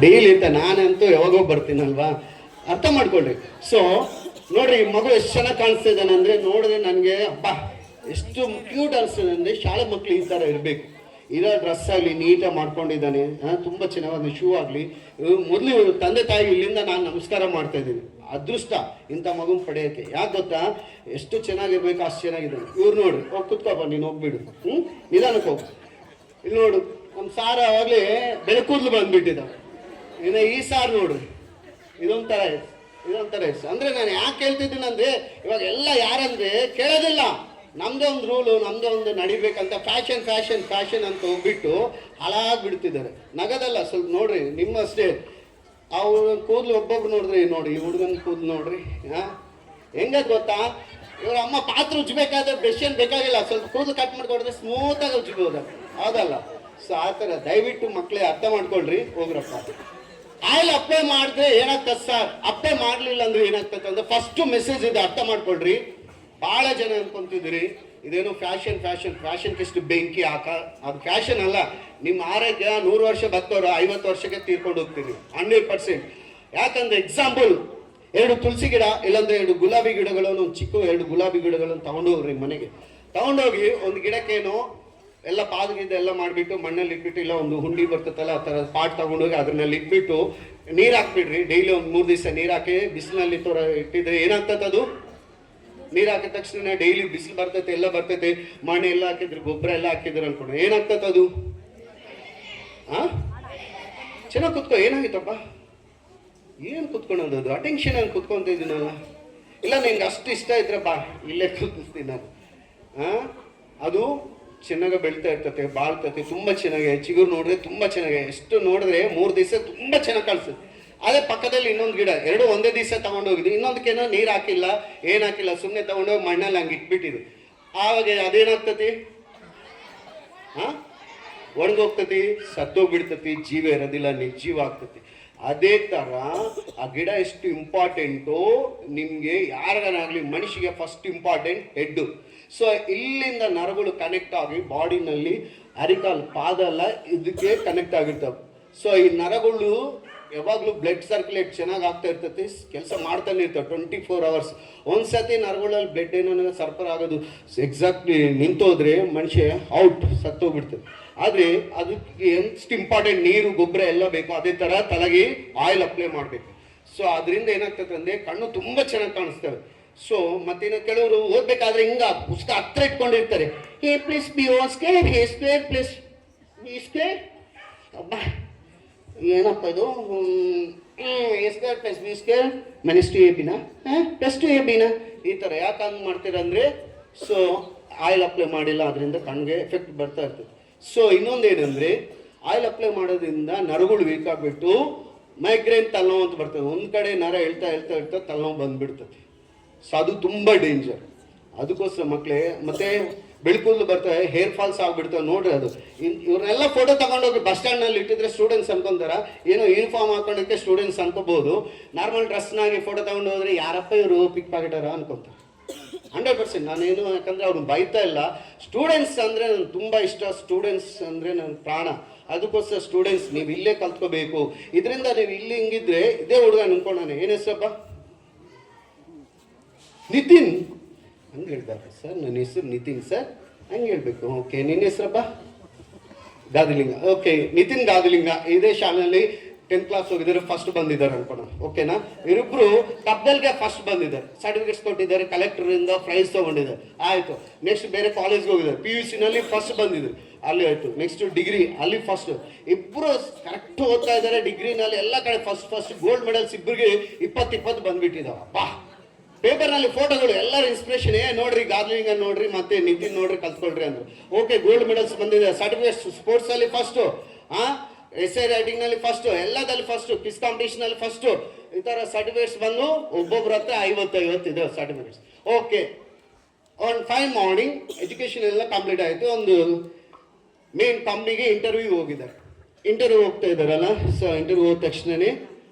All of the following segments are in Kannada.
ಡೈಲಿ ಅಂತ ನಾನಂತೂ ಯಾವಾಗೋ ಬರ್ತೀನಲ್ವಾ, ಅರ್ಥ ಮಾಡ್ಕೊಳ್ರಿ. ಸೊ ನೋಡ್ರಿ, ಈ ಮಗು ಎಷ್ಟು ಚೆನ್ನಾಗಿ ಕಾಣಿಸ್ತಾ ಇದ್ದಾನೆ ಅಂದ್ರೆ ನೋಡಿದ್ರೆ ನನಗೆ ಅಬ್ಬಾ ಎಷ್ಟು ಕ್ಯೂಟ್ ಅನಿಸ್ತದೆ ಅಂದರೆ ಶಾಲೆ ಮಕ್ಳು ಈ ಥರ ಇರಬೇಕು. ಇರೋ ಡ್ರೆಸ್ ಆಗಲಿ ನೀಟಾಗಿ ಮಾಡ್ಕೊಂಡಿದ್ದಾನೆ, ತುಂಬ ಚೆನ್ನಾಗಿ ಶೂ ಆಗಲಿ. ಮೊದಲು ತಂದೆ ತಾಯಿ ಇಲ್ಲಿಂದ ನಾನು ನಮಸ್ಕಾರ ಮಾಡ್ತಾ ಇದ್ದೀನಿ. ಅದೃಷ್ಟ ಇಂಥ ಮಗುನ ಪಡೆಯೋಕ್ಕೆ. ಯಾಕೆ ಗೊತ್ತಾ, ಎಷ್ಟು ಚೆನ್ನಾಗಿರ್ಬೇಕು ಅಷ್ಟು ಚೆನ್ನಾಗಿದ್ದಾನೆ. ಇವ್ರು ನೋಡ್ರಿ, ಹೋಗಿ ಕುತ್ಕೋಪ್ಪ, ನೀನು ಹೋಗ್ಬಿಡು, ನಿಧಾನಕ್ಕೆ ಹೋಗು. ಇಲ್ಲಿ ನೋಡು, ನಮ್ಮ ಸಾರು ಆವಾಗಲೇ ಬೆಳೆ ಕೂದಲು ಬಂದ್ಬಿಟ್ಟಿದ್ದಾವೆ. ಇನ್ನು ಈ ಸಾರು ನೋಡು, ಇದೊಂಥರ ಹೆಸರು. ಅಂದರೆ ನಾನು ಯಾಕೆ ಹೇಳ್ತಿದ್ದೀನಿ ಅಂದರೆ, ಇವಾಗ ಎಲ್ಲ ಯಾರಂದರೆ ಕೇಳೋದಿಲ್ಲ. ನಮ್ಮದೇ ಒಂದು ರೂಲು, ನಮ್ಮದೇ ಒಂದು ನಡಿಬೇಕಂತ ಫ್ಯಾಷನ್ ಅಂತ ಹೋಗ್ಬಿಟ್ಟು ಹಾಳಾಗ್ಬಿಡ್ತಿದ್ದಾರೆ. ನಗದಲ್ಲ, ಸ್ವಲ್ಪ ನೋಡ್ರಿ ನಿಮ್ಮಷ್ಟೇ. ಅವ್ರ ಕೂದಲು ಒಬ್ಬೊಬ್ರು ನೋಡಿದ್ರಿ, ನೋಡಿ ಈ ಹುಡುಗನ ಕೂದಲು ನೋಡ್ರಿ, ಹೆಂಗದ್ ಗೊತ್ತಾ, ಇವ್ರ ಅಮ್ಮ ಪಾತ್ರೆ ಉಜ್ಬೇಕಾದ್ರೆ ಬ್ರಷ್ ಏನು ಬೇಕಾಗಿಲ್ಲ, ಸ್ವಲ್ಪ ಕೂದಲು ಕಟ್ ಮಾಡ್ಕೊಡಿದ್ರೆ ಸ್ಮೂತಾಗಿ ಉಜ್ಬೋದು, ಹೌದಲ್ಲ? ಸೊ ಆ ಥರ ದಯವಿಟ್ಟು ಮಕ್ಕಳೇ ಅರ್ಥ ಮಾಡ್ಕೊಳ್ರಿ. ಹೋಗ್ರಪ್ಪ, ಆಯಿಲ್ ಅಪ್ಲೈ ಮಾಡಿದ್ರೆ ಏನಾಗ್ತದೆ ಸರ್, ಅಪ್ಲೈ ಮಾಡಲಿಲ್ಲ ಅಂದ್ರೆ ಏನಾಗ್ತದೆ ಅಂದ್ರೆ ಫಸ್ಟು ಮೆಸೇಜ್ ಇದೆ, ಅರ್ಥ ಮಾಡ್ಕೊಳ್ರಿ. ಭಾಳ ಜನ ಅನ್ಕೊಂತಿದ್ದೀರಿ ಇದೇನು ಫ್ಯಾಷನ್ಗೆ ಎಷ್ಟು ಬೆಂಕಿ ಅದು ಫ್ಯಾಷನ್ ಅಲ್ಲ. ನಿಮ್ಮ ಆರೋಗ್ಯ 100 ವರ್ಷ ಬರ್ತವ್ರು 50 ವರ್ಷಕ್ಕೆ ತೀರ್ಕೊಂಡು ಹೋಗ್ತೀರಿ 100%. ಯಾಕಂದ್ರೆ ಎಕ್ಸಾಂಪಲ್, 2 ತುಳಸಿ ಗಿಡ ಇಲ್ಲಾಂದ್ರೆ 2 ಗುಲಾಬಿ ಗಿಡಗಳನ್ನು, ಒಂದು ಚಿಕ್ಕ 2 ಗುಲಾಬಿ ಗಿಡಗಳನ್ನು ತಗೊಂಡೋಗ್ರಿ ಮನೆಗೆ. ತಗೊಂಡೋಗಿ ಒಂದು ಗಿಡಕ್ಕೇನು ಎಲ್ಲ ಪಾದಗಿದ್ದ ಎಲ್ಲ ಮಾಡಿಬಿಟ್ಟು ಮಣ್ಣಲ್ಲಿ ಇಟ್ಬಿಟ್ಟು, ಇಲ್ಲ ಒಂದು ಹುಂಡಿ ಬರ್ತದಲ್ಲ ಆ ಥರ ಪಾಟ್ ತಗೊಂಡೋಗಿ ಅದ್ರಲ್ಲಿ ಇಟ್ಬಿಟ್ಟು ನೀರು ಹಾಕ್ಬಿಡ್ರಿ. ಡೈಲಿ ಒಂದು 3 ದಿವಸ ನೀರು ಹಾಕಿ ಬಿಸಿಲಿನಲ್ಲಿ ಇಟ್ಟಿದ್ರೆ ಏನಾಗ್ತದೆ, ಅದು ನೀರು ಹಾಕಿದ ತಕ್ಷಣ ಡೈಲಿ ಬಿಸಿಲು ಬರ್ತೈತೆ, ಎಲ್ಲ ಬರ್ತೈತೆ, ಮಣ್ಣು ಎಲ್ಲ ಹಾಕಿದ್ರು, ಗೊಬ್ಬರ ಎಲ್ಲ ಹಾಕಿದ್ರು ಅನ್ಕೊಂಡು ಏನಾಗ್ತದೆ ಅದು ಚೆನ್ನಾಗಿ ಕುತ್ಕೋ. ಏನಾಗಿತ್ತಪ್ಪ, ಏನು ಕುತ್ಕೊಳೋದು, ಅದು ಅಟೆನ್ಷನ್ ಅಲ್ಲಿ ಕುತ್ಕೊಂತ ಇದ್ದೀನಲ್ಲ. ಇಲ್ಲ ನಿಂಗೆ ಅಷ್ಟು ಇಷ್ಟ ಇದ್ರೆ ಬಾ, ಇಲ್ಲೇ ಕೂತಿಸ್ತೀನಿ ನಾನು. ಅದು ಚೆನ್ನಾಗಿ ಬೆಳ್ತಾ ಇರ್ತತೆ, ಬಾಳ್ತತೆ, ತುಂಬ ಚೆನ್ನಾಗಿ ಚಿಗುರು ನೋಡಿದ್ರೆ ತುಂಬ ಚೆನ್ನಾಗಿ, ಎಷ್ಟು ನೋಡಿದ್ರೆ 3 ದಿವಸ ತುಂಬ ಚೆನ್ನಾಗಿ ಕಾಣಿಸುತ್ತೆ. ಅದೇ ಪಕ್ಕದಲ್ಲಿ ಇನ್ನೊಂದು ಗಿಡ, 2 ಒಂದೇ ದಿವಸ ತಗೊಂಡೋಗಿದ್ವಿ, ಇನ್ನೊಂದಕ್ಕೇನೋ ನೀರು ಹಾಕಿಲ್ಲ, ಏನು ಹಾಕಿಲ್ಲ, ಸುಮ್ಮನೆ ತಗೊಂಡೋಗಿ ಮಣ್ಣಲ್ಲಿ ಹಂಗೆ ಇಟ್ಬಿಟ್ಟಿದ್ವಿ. ಆವಾಗ ಅದೇನಾಗ್ತತಿ, ಒಣಗೋಗ್ತತಿ, ಸತ್ತೋಗ್ಬಿಡ್ತತಿ, ಜೀವ ಇರೋದಿಲ್ಲ, ನಿರ್ಜೀವ ಆಗ್ತತಿ. ಅದೇ ಥರ ಆ ಗಿಡ ಎಷ್ಟು ಇಂಪಾರ್ಟೆಂಟು ನಿಮಗೆ, ಯಾರಿಗಾಗಲಿ ಮನುಷ್ಯಗೆ ಫಸ್ಟ್ ಇಂಪಾರ್ಟೆಂಟ್ ಹೆಡ್ಡು. ಸೊ ಇಲ್ಲಿಂದ ನರಗಳು ಕನೆಕ್ಟ್ ಆಗಿ ಬಾಡಿನಲ್ಲಿ ಅರಿಕಾಲು ಪಾದ ಎಲ್ಲ ಇದಕ್ಕೆ ಕನೆಕ್ಟ್ ಆಗಿರ್ತವೆ. ಸೊ ಈ ನರಗಳು ಯಾವಾಗಲೂ ಬ್ಲಡ್ ಸರ್ಕ್ಯುಲೇಟ್ ಚೆನ್ನಾಗಿ ಆಗ್ತಾ ಇರ್ತೈತಿ, ಕೆಲಸ ಮಾಡ್ತಾನೆ ಇರ್ತವೆ 24 hours. ಒಂದ್ಸತಿ ನರಗಳಲ್ಲಿ ಬ್ಲಡ್ ಏನೋ ಸರ್ಪರ್ ಆಗೋದು ಎಕ್ಸಾಕ್ಟ್ಲಿ ನಿಂತೋದ್ರೆ ಮನುಷ್ಯ ಔಟ್, ಸತ್ತೋಗ್ಬಿಡ್ತದೆ. ಆದರೆ ಅದಕ್ಕೆ ಎಷ್ಟು ಇಂಪಾರ್ಟೆಂಟ್, ನೀರು ಗೊಬ್ಬರ ಎಲ್ಲ ಬೇಕು. ಅದೇ ಥರ ತಲೆಗೆ ಆಯಿಲ್ ಅಪ್ಲೈ ಮಾಡಬೇಕು. ಸೊ ಅದರಿಂದ ಏನಾಗ್ತದೆ ಅಂದರೆ ಕಣ್ಣು ತುಂಬ ಚೆನ್ನಾಗಿ ಕಾಣಿಸ್ತವೆ. ಸೊ ಮತ್ತೇನು, ಕೆಲವರು ಓದ್ಬೇಕಾದ್ರೆ ಹಿಂಗ ಪುಸ್ತಕ ಹತ್ರ ಇಟ್ಕೊಂಡಿರ್ತಾರೆ, A + B² A² + B². ಅಬ್ಬಾ ಏನಪ್ಪ ಇದು, A² + B² -2AB +2AB ಈ ಥರ ಯಾಕೆ ಹಂಗೆ ಮಾಡ್ತೀರಂದರೆ, ಸೊ ಆಯಿಲ್ ಅಪ್ಲೈ ಮಾಡಿಲ್ಲ, ಅದರಿಂದ ಕಣ್ಣಿಗೆ ಎಫೆಕ್ಟ್ ಬರ್ತಾ ಇರ್ತದೆ. ಸೊ ಇನ್ನೊಂದೇನೆಂದರೆ, ಆಯಿಲ್ ಅಪ್ಲೈ ಮಾಡೋದ್ರಿಂದ ನರಗಳು ವೀಕ್ ಆಗಿಬಿಟ್ಟು ಮೈಗ್ರೇನ್ ತಲೆನೋವು ಅಂತ ಬರ್ತದೆ. ಒಂದು ಕಡೆ ನರ ಹೇಳ್ತಾ ತಲೆನೋವು ಬಂದುಬಿಡ್ತದೆ. ಸೊ ಅದು ತುಂಬ ಡೇಂಜರ್. ಅದಕ್ಕೋಸ್ಕರ ಮಕ್ಕಳೇ, ಮತ್ತೆ ಬೆಳ್ಕೂದಲು ಬರ್ತವೆ, ಹೇರ್ ಫಾಲ್ಸ್ ಆಗಿಬಿಡ್ತವೆ ನೋಡ್ರಿ. ಅದು ಇವ್ರನ್ನೆಲ್ಲ ಫೋಟೋ ತಗೊಂಡೋಗಿ ಬಸ್ ಸ್ಟ್ಯಾಂಡ್ನಲ್ಲಿ ಇಟ್ಟಿದ್ರೆ ಸ್ಟೂಡೆಂಟ್ಸ್ ಅನ್ಕೊಂತಾರ, ಏನೋ ಯೂನಿಫಾರ್ಮ್ ಹಾಕೊಂಡೋಕ್ಕೆ ಸ್ಟೂಡೆಂಟ್ಸ್ ಅನ್ಕೋಬಹುದು. ನಾರ್ಮಲ್ ಡ್ರೆಸ್ನಾಗಿ ಫೋಟೋ ತಗೊಂಡು ಹೋದ್ರೆ ಯಾರಪ್ಪ ಇವರು ಪಿಕ್ ಪಾಕೆಟರ ಅನ್ಕೊಂತಾರೆ. 100% ನಾನೇನು, ಯಾಕಂದರೆ ಅವ್ರನ್ನ ಬೈತಾ ಇಲ್ಲ. ಸ್ಟೂಡೆಂಟ್ಸ್ ಅಂದರೆ ನನಗೆ ತುಂಬ ಇಷ್ಟ, ಸ್ಟೂಡೆಂಟ್ಸ್ ಅಂದರೆ ನನ್ನ ಪ್ರಾಣ. ಅದಕ್ಕೋಸ್ಕರ ಸ್ಟೂಡೆಂಟ್ಸ್ ನೀವು ಇಲ್ಲೇ ಕಲ್ತ್ಕೋಬೇಕು. ಇದರಿಂದ ನೀವು ಇಲ್ಲಿ ಹಿಂಗಿದ್ರೆ ಇದೇ ಹುಡುಗ ಅನ್ಕೊಂಡಾನೆ, ಏನು ಹೆಸರಪ್ಪ, ನಿತಿನ್ ಹಂಗೆ ಹೇಳ್ತಾರೆ ಸರ್, ನನ್ನ ಹೆಸರು ನಿತಿನ್ ಸರ್, ಹಂಗೆ ಹೇಳ್ಬೇಕು. ಓಕೆ, ನಿನ್ನ ಹೆಸರಪ್ಪ ಗಾದಿಲಿಂಗ. ಓಕೆ, ನಿತಿನ್ ಗಾದಿಲಿಂಗ ಇದೇ ಶಾಲೆಯಲ್ಲಿ 10th ಕ್ಲಾಸ್ ಹೋಗಿದ್ದಾರೆ, ಫಸ್ಟ್ ಬಂದಿದ್ದಾರೆ ಅನ್ಕೋಣ. ಓಕೆನಾ, ಇವರಿಬ್ರು ಕಬ್ಬಲ್ಗೆ ಫಸ್ಟ್ ಬಂದಿದ್ದಾರೆ, ಸರ್ಟಿಫಿಕೇಟ್ಸ್ ಕೊಟ್ಟಿದ್ದಾರೆ, ಕಲೆಕ್ಟರಿಂದ ಪ್ರೈಸ್ ತೊಗೊಂಡಿದ್ದಾರೆ. ಆಯಿತು. ನೆಕ್ಸ್ಟ್ ಬೇರೆ ಕಾಲೇಜ್ಗೆ ಹೋಗಿದ್ದಾರೆ, PUC ನಲ್ಲಿ ಫಸ್ಟ್ ಬಂದಿದ್ರು, ಅಲ್ಲಿ ಆಯಿತು. ನೆಕ್ಸ್ಟ್ ಡಿಗ್ರಿ, ಅಲ್ಲಿ ಫಸ್ಟ್. ಇಬ್ಬರು ಕರೆಕ್ಟ್ ಓದ್ತಾ ಇದ್ದಾರೆ ಡಿಗ್ರಿನಲ್ಲಿ, ಎಲ್ಲ ಕಡೆ ಫಸ್ಟ್ ಗೋಲ್ಡ್ ಮೆಡಲ್ಸ್ ಇಬ್ಬರಿಗೆ 20 ಬಂದ್ಬಿಟ್ಟಿದ್ದಾವೆ. ಬಾ, ಪೇಪರ್ನಲ್ಲಿ ಫೋಟೋಗಳು, ಎಲ್ಲರ ಇನ್ಸ್ಪಿರೇಷನ್, ನೋಡ್ರಿ ಗಾರ್ಲಿಂಗ ನೋಡ್ರಿ, ಮತ್ತೆ ನಿತಿನ್ ನೋಡ್ರಿ, ಕಲ್ತ್ಕೊಳ್ರಿ ಅಂದ್ರು. ಓಕೆ, ಗೋಲ್ಡ್ ಮೆಡಲ್ಸ್ ಬಂದಿದೆ, ಸರ್ಟಿಫಿಕೇಟ್ಸ್, ಸ್ಪೋರ್ಟ್ಸಲ್ಲಿ ಫಸ್ಟು, ಎಸ್ಸೆ ರೈಟಿಂಗ್ನಲ್ಲಿ ಫಸ್ಟು, ಎಲ್ಲದಲ್ಲಿ ಫಸ್ಟು, ಕ್ವಿಜ್ ಕಾಂಪಿಟೇಷನಲ್ಲಿ ಫಸ್ಟು. ಈ ಥರ ಸರ್ಟಿಫಿಕೇಟ್ಸ್ ಬಂದು ಒಬ್ಬೊಬ್ಬರ ಹತ್ರ 50 ಇದೆ certificates. Okay, one fine morning education ಎಲ್ಲ ಕಂಪ್ಲೀಟ್ ಆಯಿತು. ಒಂದು ಮೇನ್ ಕಂಪ್ನಿಗೆ ಇಂಟರ್ವ್ಯೂ ಹೋಗಿದ್ದಾರೆ. ಇಂಟರ್ವ್ಯೂ ಹೋಗ್ತಾ ಇದ್ದಾರಲ್ಲ, ಸೊ ಇಂಟರ್ವ್ಯೂ ಹೋದ ತಕ್ಷಣವೇ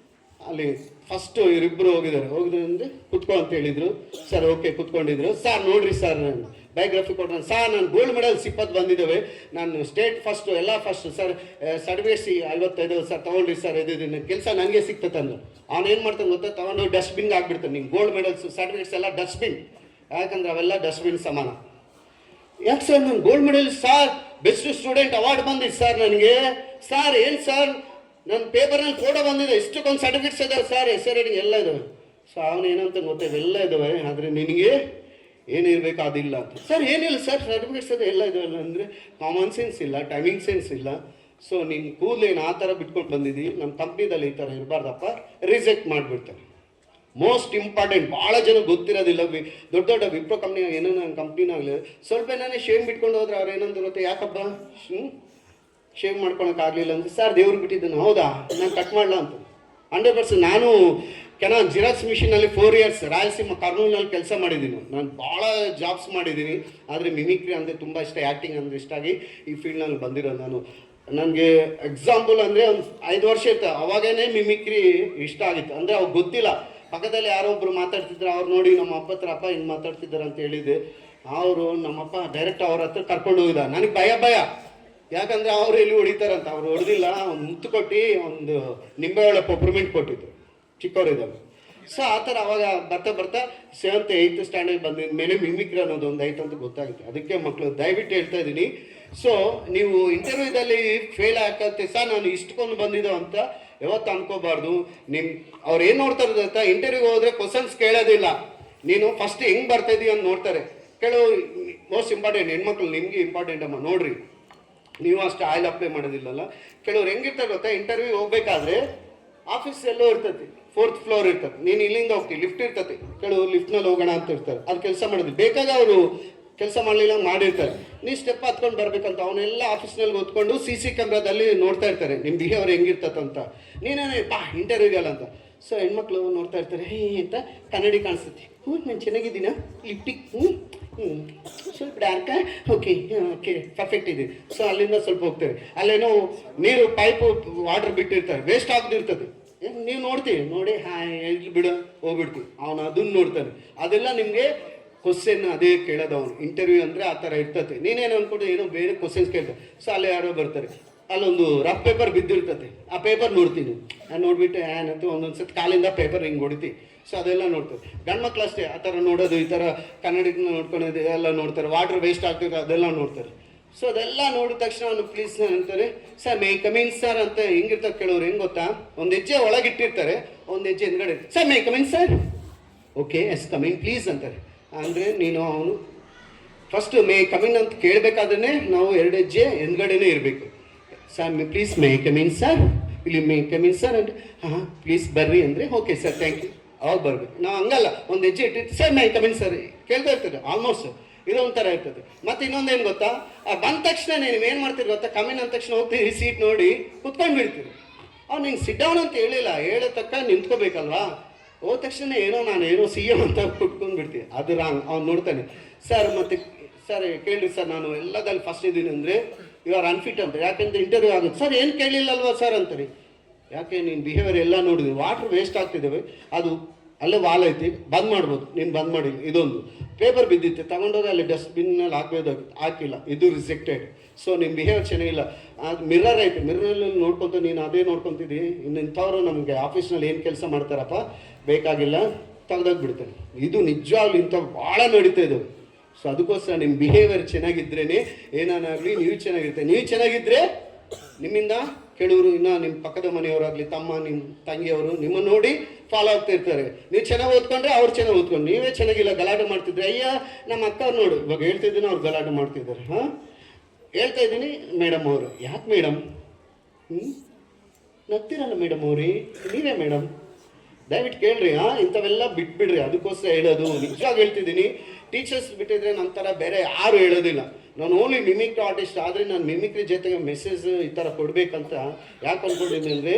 ಅಲ್ಲಿ ಫಸ್ಟು ಇವರಿಬ್ಬರು ಹೋಗಿದ್ದಾರೆ. ಹೋಗಿದ್ರೆ ಕುತ್ಕೊ ಅಂತ ಹೇಳಿದ್ರು. ಸರ್ ಓಕೆ ಕುತ್ಕೊಂಡಿದ್ರು. ಸರ್ ನೋಡ್ರಿ ಸರ್, ಬಯೋಗ್ರಫಿ ಕೊಟ್ಟರೆ ಸರ್ ನಾನು ಗೋಲ್ಡ್ ಮೆಡಲ್ಸ್ 20 ಬಂದಿದ್ದಾವೆ, ನಾನು ಸ್ಟೇಟ್ ಫಸ್ಟು ಎಲ್ಲ ಫಸ್ಟು ಸರ್, ಸರ್ಟಿಫಿಕೇಟ್ಸ್ 55 ಸರ್ ತೊಗೊಳ್ರಿ ಸರ್, ಇದು ಕೆಲಸ ನನಗೆ ಸಿಗ್ತದೆ ಅಂದ್ರು. ಅವ್ನು ಏನು ಮಾಡ್ತಾನೆ ಗೊತ್ತಾ, ತೊಗೊಂಡು ಡಸ್ಟ್ಬಿನ್ಗೆ ಹಾಕ್ಬಿಡ್ತಾನೆ. ನಿಮ್ಮ ಗೋಲ್ಡ್ ಮೆಡಲ್ಸ್ ಸರ್ಟಿಫಿಕೇಟ್ಸ್ ಎಲ್ಲ ಡಸ್ಟ್ಬಿನ್, ಯಾಕಂದ್ರೆ ಅವೆಲ್ಲ ಡಸ್ಟ್ಬಿನ್ ಸಮಾನ. ಯಾಕೆ ಸರ್ ನಾನು gold medal sir, best student award ಬಂದಿದೆ ಸರ್ ನನಗೆ. ಸರ್ ಏನು ಸರ್, ನನ್ನ ಪೇಪರ್ನಲ್ಲಿ ಫೋಟೋ ಬಂದಿದೆ, ಇಷ್ಟಕ್ಕೊಂದು ಸರ್ಟಿಫಿಕೇಟ್ಸ್ ಇದಾವೆ ಸರ್, ಹೆಸರು ರೇಟಿಂಗ್ ಎಲ್ಲ ಇದ್ದಾವೆ. ಸೊ ಅವನು ಏನಂತ ಗೊತ್ತೇ, ಇವೆಲ್ಲ ಇದ್ದಾವೆ ಆದರೆ ನಿನಗೆ ಏನಿರಬೇಕು ಅದಿಲ್ಲ ಅಂತ. ಸರ್ ಏನಿಲ್ಲ ಸರ್, ಸರ್ಟಿಫಿಕೇಟ್ಸ್ ಅದು ಎಲ್ಲ ಇದಾವಲ್ಲ ಅಂದರೆ ಕಾಮನ್ ಸೆನ್ಸ್ ಇಲ್ಲ, ಟೈಮಿಂಗ್ ಸೆನ್ಸ್ ಇಲ್ಲ. ಸೊ ನೀನು ಕೂದಲೇನು ಆ ಥರ ಬಿಟ್ಕೊಂಡು ಬಂದಿದ್ದೀವಿ, ನಮ್ಮ ಕಂಪ್ನಿದಲ್ಲಿ ಈ ಥರ ಇರಬಾರ್ದಪ್ಪ, ರಿಜೆಕ್ಟ್ ಮಾಡಿಬಿಡ್ತಾರೆ. ಮೋಸ್ಟ್ ಇಂಪಾರ್ಟೆಂಟ್, ಭಾಳ ಜನ ಗೊತ್ತಿರೋದಿಲ್ಲ. ದೊಡ್ಡ ದೊಡ್ಡ ವಿಪ್ರೋ ಕಂಪ್ನಿಯಾಗ ಏನೋ ನನ್ನ ಕಂಪ್ನಿನಾಗಲಿ ಸ್ವಲ್ಪ ಏನಾನೇ ಶೇವ್ ಬಿಟ್ಕೊಂಡು ಹೋದ್ರೆ ಅವ್ರು ಏನಂತ ಗೊತ್ತೆ, ಯಾಕಪ್ಪ ಶೇವ್ ಮಾಡ್ಕೊಳಕ್ಕಾಗಲಿಲ್ಲ ಅಂತ. ಸರ್ ದೇವ್ರಿಗೆ ಬಿಟ್ಟಿದ್ದಾನೆ. ಹೌದಾ, ನಾನು ಕಟ್ ಮಾಡಲ ಅಂತ. 100%. ನಾನು ಜಿರಾಕ್ಸ್ ಮಿಷಿನಲ್ಲಿ 4 years ರಾಯಲಸೀಮಾ ಕರ್ನೂಲ್ನಲ್ಲಿ ಕೆಲಸ ಮಾಡಿದ್ದೀನಿ. ನಾನು ಭಾಳ ಜಾಬ್ಸ್ ಮಾಡಿದ್ದೀನಿ, ಆದರೆ ಮಿಮಿಕ್ರಿ ಅಂದರೆ ತುಂಬ ಇಷ್ಟ, ಆ್ಯಕ್ಟಿಂಗ್ ಅಂದರೆ ಇಷ್ಟ ಆಗಿ ಈ ಫೀಲ್ಡ್ನಲ್ಲಿ ಬಂದಿರೋದು ನಾನು. ನನಗೆ ಎಕ್ಸಾಂಪಲ್ ಅಂದರೆ ಒಂದು 5 ವರ್ಷ ಇರ್ತದೆ, ಅವಾಗೇ ಮಿಮಿಕ್ರಿ ಇಷ್ಟ ಆಗಿತ್ತು. ಅಂದರೆ ಅವ್ರಿಗೆ ಗೊತ್ತಿಲ್ಲ, ಪಕ್ಕದಲ್ಲಿ ಯಾರೋ ಒಬ್ರು ಮಾತಾಡ್ತಿದ್ರು, ಅವ್ರು ನೋಡಿ ನಮ್ಮ ಅಪ್ಪ ಹತ್ರ ಅಪ್ಪ ಹಿಂಗೆ ಮಾತಾಡ್ತಿದ್ದಾರೆ ಅಂತ ಹೇಳಿದೆ. ಅವರು ನಮ್ಮಪ್ಪ ಡೈರೆಕ್ಟ್ ಅವ್ರ ಹತ್ರ ಕರ್ಕೊಂಡು ಹೋಗಿದ್ದ. ನನಗೆ ಭಯ, ಯಾಕಂದರೆ ಅವ್ರು ಎಲ್ಲಿ ಹೊಡಿತಾರಂತ. ಅವ್ರು ಹೊಡೆದಿಲ್ಲ, ಒಂದು ಮುತ್ತು ಕೊಟ್ಟು ಒಂದು ನಿಂಬೆಹೊಳೆ ಪೊಪ್ರಮೆಂಟ್ ಕೊಟ್ಟಿದ್ರು, ಚಿಕ್ಕವರಿದ್ದಾಗ. ಸೊ ಆ ಥರ ಅವಾಗ ಬರ್ತಾ 7th 8th ಸ್ಟ್ಯಾಂಡರ್ಡ್ ಬಂದಿದ್ದ ಮೇಲೆ ಮಿಮಿಕ್ರಿ ಅನ್ನೋದು ಒಂದು ಐತೆ ಅಂತ ಗೊತ್ತಾಗುತ್ತೆ. ಅದಕ್ಕೆ ಮಕ್ಕಳು ದಯವಿಟ್ಟು ಹೇಳ್ತಾ ಇದ್ದೀನಿ, ಸೊ ನೀವು ಇಂಟರ್ವ್ಯೂದಲ್ಲಿ ಫೇಲ್ ಹಾಕತ್ತೆ ಸರ್ ನಾನು ಇಷ್ಟಕ್ಕೊಂದು ಬಂದಿದ್ದೋ ಅಂತ ಯಾವತ್ತು ಅನ್ಕೋಬಾರ್ದು. ಅವ್ರು ಏನು ನೋಡ್ತಾರೆ ಗೊತ್ತಾ, ಇಂಟರ್ವ್ಯೂಗೆ ಹೋದರೆ ಕ್ವಶನ್ಸ್ ಕೇಳೋದಿಲ್ಲ, ನೀನು ಫಸ್ಟ್ ಹೆಂಗೆ ಬರ್ತಾ ಇದೀಯ ಅಂತ ನೋಡ್ತಾರೆ. ಕೆಲವು ಮೋಸ್ಟ್ ಇಂಪಾರ್ಟೆಂಟ್ ಹೆಣ್ಮಕ್ಳು ನಿಮಗೆ ಇಂಪಾರ್ಟೆಂಟ್ ಅಮ್ಮ ನೋಡ್ರಿ, ನೀವು ಅಷ್ಟು ಆಯಿಲ್ ಅಪ್ಲೈ ಮಾಡೋದಿಲ್ಲಲ್ಲ. ಕೆಲವ್ರು ಹೆಂಗಿರ್ತಾರೆ ಗೊತ್ತಾ, ಇಂಟರ್ವ್ಯೂ ಹೋಗ್ಬೇಕಾದ್ರೆ ಆಫೀಸ್ ಎಲ್ಲೋ ಇರ್ತದೆ, 4th floor ಇರ್ತದೆ, ನೀನು ಇಲ್ಲಿಂದ ಹೋಗ್ತೀವಿ, ಲಿಫ್ಟ್ ಇರ್ತದೆ, ಕೆಲವು ಲಿಫ್ಟ್ನಲ್ಲಿ ಹೋಗೋಣ ಅಂತ ಇರ್ತಾರೆ, ಅದು ಕೆಲಸ ಮಾಡೋದು ಬೇಕಾಗ ಅವರು ಕೆಲಸ ಮಾಡಲಿಲ್ಲ ಮಾಡಿರ್ತಾರೆ. ನೀ ಸ್ಟೆಪ್ ಹತ್ಕೊಂಡು ಬರ್ಬೇಕಂತ ಅವನ್ನೆಲ್ಲ ಆಫೀಸ್ನಲ್ಲಿ ಓದ್ಕೊಂಡು CC ಕ್ಯಾಮ್ರಾದಲ್ಲಿ ನೋಡ್ತಾ ಇರ್ತಾರೆ ನಿಮ್ಮ ಬಿಹೇವಿಯರ್ ಹೆಂಗಿರ್ತದಂತ. ನೀನೇನೇ ಇಂಟರ್ವ್ಯೂಗಲ್ಲ ಅಂತ. ಸೊ ಹೆಣ್ಮಕ್ಳು ನೋಡ್ತಾ ಇರ್ತಾರೆ, ಅಂತ ಕನ್ನಡಿ ಕಾಣಿಸುತ್ತೆ, ನಾನು ಚೆನ್ನಾಗಿದ್ದೀನಾ, ಲಿಫ್ಟಿಗೆ ಸ್ವಲ್ಪ ಡಾರ್ಕ, ಓಕೆ ಪರ್ಫೆಕ್ಟ್ ಇದೆ. ಸೊ ಅಲ್ಲಿಂದ ಸ್ವಲ್ಪ ಹೋಗ್ತೇವೆ, ಅಲ್ಲೇನೋ ನೀರು ಪೈಪು ವಾಟರ್ ಬಿಟ್ಟಿರ್ತಾರೆ, ವೇಸ್ಟ್ ಆಗದಿರ್ತದೆ, ನೀವು ನೋಡ್ತೀವಿ, ನೋಡಿ ಇಲ್ಲಿ ಬಿಡು ಹೋಗ್ಬಿಡ್ತೀವಿ, ಅವನು ಅದನ್ನು ನೋಡ್ತಾನೆ. ಅದೆಲ್ಲ ನಿಮಗೆ ಕ್ವಶನ್ ಅದೇ ಕೇಳೋದು. ಅವನು ಇಂಟರ್ವ್ಯೂ ಅಂದರೆ ಆ ಥರ ಇರ್ತದೆ. ನೀನೇನು ಅಂದ್ಕೊಂಡು ಏನೋ ಬೇರೆ ಕ್ವಶನ್ಸ್ ಕೇಳ್ತಾರೆ. ಸೊ ಅಲ್ಲೇ ಯಾರೋ ಬರ್ತಾರೆ, ಅಲ್ಲೊಂದು ರಫ್ ಪೇಪರ್ ಬಿದ್ದಿರ್ತದೆ, ಆ ಪೇಪರ್ ನೋಡ್ತೀನಿ ನಾನು, ನೋಡ್ಬಿಟ್ಟು ಏನಂತ ಒಂದೊಂದು ಸತಿ ಕಾಲಿಂದ ಪೇಪರ್ ಹಿಂಗೆ ಹೊಡಿತೀವಿ. ಸೊ ಅದೆಲ್ಲ ನೋಡ್ತಾರೆ. ಗಂಡು ಮಕ್ಳು ಅಷ್ಟೇ ಆ ಥರ ನೋಡೋದು, ಈ ಥರ ಕನ್ನಡಿಗೆ ನೋಡ್ಕೊಳೋದು ಎಲ್ಲ ನೋಡ್ತಾರೆ, ವಾಟರ್ ವೇಸ್ಟ್ ಆಗ್ತಿದೆ ಅದೆಲ್ಲ ನೋಡ್ತಾರೆ. ಸೊ ಅದೆಲ್ಲ ನೋಡಿದ ತಕ್ಷಣ ಅವನು ಪ್ಲೀಸ್ ಅಂತಾರೆ, ಸರ್ ಮೇ ಕಮಿನ್ ಸರ್ ಅಂತ ಹೆಂಗಿರ್ತಾರೆ ಕೆಲವ್ರು, ಹೆಂಗೆ ಗೊತ್ತಾ, ಒಂದು ಹೆಜ್ಜೆ ಒಳಗಿಟ್ಟಿರ್ತಾರೆ, ಒಂದು ಹೆಜ್ಜೆ ಹಿಂದ್ಗಡೆ, sir May come in sir, okay yes come in please ಅಂತಾರೆ. ಅಂದರೆ ನೀನು ಅವನು ಫಸ್ಟ್ ಮೇ ಕಮಿನ್ ಅಂತ ಕೇಳಬೇಕಾದ್ರೆ ನಾವು 2 ಹೆಜ್ಜೆ ಹಿಂದ್ಗಡೆನೇ ಇರಬೇಕು. Sir please May come in sir, ಇಲ್ಲಿ ಮೇ ಕಮಿನ್ ಸರ್ ಅಂದರೆ ಹಾಂ ಪ್ಲೀಸ್ ಬರ್ರಿ ಅಂದರೆ ಓಕೆ ಸರ್ ಥ್ಯಾಂಕ್ ಯು, ಅವಾಗ ಬರಬೇಕು. ನಾವು ಹಂಗಲ್ಲ, ಒಂದು ಹೆಜ್ಜೆ ಇಟ್ಟಿರ್ತೀವಿ, ಸರ್ ಮೇ ಕಮಿನ್ ಸರ್ ಕೇಳ್ತಾ ಇರ್ತಾರೆ ಆಲ್ಮೋಸ್ಟ್, ಇದೊಂಥರ ಇರ್ತದೆ. ಮತ್ತು ಇನ್ನೊಂದೇನು ಗೊತ್ತಾ, ಬಂದ ತಕ್ಷಣ ನೀವು ಏನು ಮಾಡ್ತೀರಿ ಗೊತ್ತಾ, ಕಮಿನ್ ಅಂದ ತಕ್ಷಣ ಹೋಗ್ತೀರಿ, ಸೀಟ್ ನೋಡಿ ಕುತ್ಕೊಂಡು ಬಿಡ್ತೀರಿ. ಅವ್ನು ಹಿಂಗೆ ಸಿಟ್ ಡೌನ್ ಅಂತ ಹೇಳಿಲ್ಲ, ಹೇಳೋ ತಕ್ಕ ನಿಂತ್ಕೋಬೇಕಲ್ವಾ. ಹೋದ ತಕ್ಷಣ ನಾನು CM ಅಂತ ಕುಟ್ಕೊಂಡು ಬಿಡ್ತೀವಿ, ಅದು ರಾಂಗ್. ಅವ್ನು ನೋಡ್ತಾನೆ, ಸರ್ ಮತ್ತೆ ಸರ್ ಕೇಳಿ ಸರ್ ನಾನು ಎಲ್ಲದಲ್ಲಿ ಫಸ್ಟ್ ಇದ್ದೀನಿ ಅಂದರೆ ಯು ಆರ್ ಅನ್ಫಿಟ್ ಅಂತ, ಯಾಕೆಂದ್ರೆ ಇಂಟರ್ವ್ಯೂ ಆಗುತ್ತೆ. ಸರ್ ಏನು ಕೇಳಿಲ್ಲಲ್ವಾ ಸರ್ ಅಂತಾರೆ, ಯಾಕೆ ನೀನು ಬಿಹೇವಿಯರ್ ಎಲ್ಲ ನೋಡಿದ್ವಿ, ವಾಟ್ರ್ ವೇಸ್ಟ್ ಆಗ್ತಿದ್ದೇವೆ, ಅದು ಅಲ್ಲೇ ವಾಲ್ ಐತಿ ಬಂದ್ ಮಾಡ್ಬೋದು, ನೀನು ಬಂದ್ ಮಾಡಿಲ್ಲ. ಇದೊಂದು ಪೇಪರ್ ಬಿದ್ದಿತ್ತು, ತಗೊಂಡೋಗಿ ಅಲ್ಲಿ ಡಸ್ಟ್ಬಿನ್ನಲ್ಲಿ ಹಾಕ್ಬೋದಾಗಿತ್ತು, ಹಾಕಿಲ್ಲ, ಇದು ರಿಜೆಕ್ಟೆಡ್. ಸೊ ನಿಮ್ಮ ಬಿಹೇವಿಯರ್ ಚೆನ್ನಾಗಿಲ್ಲ. ಅದು ಮಿರರ್ ಐತೆ, ಮಿರರಲ್ಲಿ ನೋಡ್ಕೊತ ನೀನು ಅದೇ ನೋಡ್ಕೊತಿದ್ದಿ, ಇನ್ನು ಇಂಥವ್ರು ನಮಗೆ ಆಫೀಸ್ನಲ್ಲಿ ಏನು ಕೆಲಸ ಮಾಡ್ತಾರಪ್ಪ ಬೇಕಾಗಿಲ್ಲ ತೆಗ್ದೋಗಿ ಬಿಡ್ತಾರೆ. ಇದು ನಿಜವಾಗ್ಲೂ ಇಂಥವು ಭಾಳ ನಡೀತಾ ಇದ್ದಾವೆ. ಸೊ ಅದಕ್ಕೋಸ್ಕರ ನಿಮ್ಮ ಬಿಹೇವಿಯರ್ ಚೆನ್ನಾಗಿದ್ರೇ ಏನಾಗಲಿ ನೀವು ಚೆನ್ನಾಗಿರ್ತೀರಿ. ನೀವು ಚೆನ್ನಾಗಿದ್ದರೆ ನಿಮ್ಮಿಂದ ಕೆಲವರು ಇನ್ನು ನಿಮ್ಮ ಪಕ್ಕದ ಮನೆಯವರಾಗಲಿ, ತಮ್ಮ ನಿಮ್ಮ ತಂಗಿಯವರು ನಿಮ್ಮನ್ನು ನೋಡಿ ಫಾಲೋ ಆಗ್ತಾ ಇರ್ತಾರೆ. ನೀವು ಚೆನ್ನಾಗಿ ಓದ್ಕೊಂಡ್ರೆ ಅವ್ರು ಚೆನ್ನಾಗಿ ಓದ್ಕೊಂಡು, ನೀವೇ ಚೆನ್ನಾಗಿಲ್ಲ ಗಲಾಟೆ ಮಾಡ್ತಿದ್ರೆ, ಅಯ್ಯ ನಮ್ಮ ಅಕ್ಕವ್ರು ನೋಡು ಇವಾಗ ಹೇಳ್ತಿದ್ದೀನಿ ಅವ್ರು ಗಲಾಟೆ ಮಾಡ್ತಿದ್ದಾರೆ. ಹೇಳ್ತಾ ಇದ್ದೀನಿ ಮೇಡಮ್ ಅವರು, ಯಾಕೆ ಮೇಡಮ್ ನಗ್ತಿರಲ್ಲ ಮೇಡಮ್ ಅವ್ರಿ, ನೀವೇ ಮೇಡಮ್ ದಯವಿಟ್ಟು ಕೇಳ್ರಿ, ಇಂಥವೆಲ್ಲ ಬಿಟ್ಬಿಡ್ರಿ. ಅದಕ್ಕೋಸ್ಕರ ಹೇಳೋದು, ನಿಜವಾಗಿ ಹೇಳ್ತಿದ್ದೀನಿ. ಟೀಚರ್ಸ್ ಬಿಟ್ಟಿದ್ರೆ ನನ್ನ ಥರ ಬೇರೆ ಯಾರು ಹೇಳೋದಿಲ್ಲ. ನಾನು ಓನ್ಲಿ ಮಿಮಿಕ್ರಿ ಆರ್ಟಿಸ್ಟ್, ಆದರೆ ನಾನು ಮಿಮಿಕ್ರಿ ಜೊತೆಗೆ ಮೆಸೇಜ್ ಈ ಥರ ಕೊಡಬೇಕಂತ ಯಾಕೆ ಅಂದ್ಕೊಂಡಿದ್ದೀನಿ ಅಂದರೆ,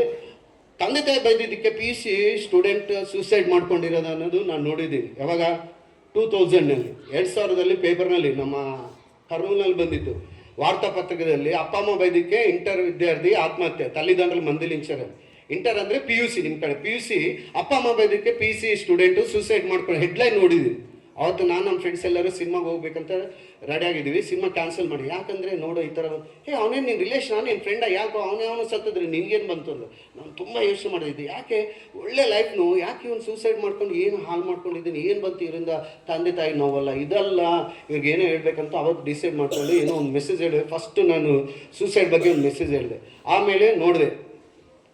ತಂದೆ ತಾಯಿ ಬೈದಿದ್ದಕ್ಕೆ PUC ಸ್ಟೂಡೆಂಟ್ ಸೂಸೈಡ್ ಮಾಡ್ಕೊಂಡಿರೋದು ಅನ್ನೋದು ನಾನು ನೋಡಿದ್ದೀನಿ. ಯಾವಾಗ 2000ನಲ್ಲಿ 2000ದಲ್ಲಿ ಪೇಪರ್ನಲ್ಲಿ ನಮ್ಮ ಕರ್ನೂಲ್ನಲ್ಲಿ ಬಂದಿತ್ತು ವಾರ್ತಾಪತ್ರಿಕೆಯಲ್ಲಿ, ಅಪ್ಪ ಅಮ್ಮ ಬೈದಕ್ಕೆ ಇಂಟರ್ ವಿದ್ಯಾರ್ಥಿ ಆತ್ಮಹತ್ಯೆ, ತಲ್ಲಿದಂಡ್ರಲ್ಲಿ ಮಂದಿಲಿಂಚರ್. ಇಂಟರ್ ಅಂದರೆ PUC, ನಿಮ್ಮ ಕಡೆ PUC, ಅಪ್ಪ ಅಮ್ಮ ಬೈದಕ್ಕೆ PUC ಸ್ಟೂಡೆಂಟು ಸೂಸೈಡ್ ಮಾಡ್ಕೊಂಡು ಹೆಡ್ಲೈನ್ ನೋಡಿದ್ದೀನಿ. ಅವತ್ತು ನಾನು ನಮ್ಮ ಫ್ರೆಂಡ್ಸ್ ಎಲ್ಲರೂ ಸಿನಿಮಾಗೆ ಹೋಗ್ಬೇಕಂತ ರೆಡಿ ಆಗಿದ್ದೀವಿ. ಸಿನಿಮಾ ಕ್ಯಾನ್ಸಲ್ ಮಾಡಿ, ಯಾಕಂದರೆ ನೋಡು ಈ ಥರ ಅವನೇನು ನಿನ್ನ ರಿಲೇಷನ್, ನಿನ್ನ ಫ್ರೆಂಡ, ಯಾಕೋ ಅವನು ಸತ್ತಿದ್ರೆ ನಿನ್ಗೇನು ಬಂತು ಅಂದ್ರೆ ನಾನು ತುಂಬ ಯೋಚನೆ ಮಾಡಿದ್ದೆ. ಯಾಕೆ ಒಳ್ಳೆ ಲೈಫ್ನು ಯಾಕೆ ಇವನು ಸೂಸೈಡ್ ಮಾಡ್ಕೊಂಡು ಏನು ಹಾಳು ಮಾಡ್ಕೊಂಡಿದ್ದೀನಿ, ಏನು ಬಂತು ಇವರಿಂದ ತಂದೆ ತಾಯಿ ನೋವಲ್ಲ, ಇದಲ್ಲ ಇವ್ರಿಗೆ ಏನೋ ಹೇಳ್ಬೇಕಂತ ಅವತ್ತು ಡಿಸೈಡ್ ಮಾಡ್ಕೊಂಡು ಏನೋ ಒಂದು ಮೆಸೇಜ್ ಹೇಳಿದೆ. ಫಸ್ಟು ನಾನು ಸೂಸೈಡ್ ಬಗ್ಗೆ ಒಂದು ಮೆಸೇಜ್ ಹೇಳಿದೆ. ಆಮೇಲೆ ನೋಡಿದೆ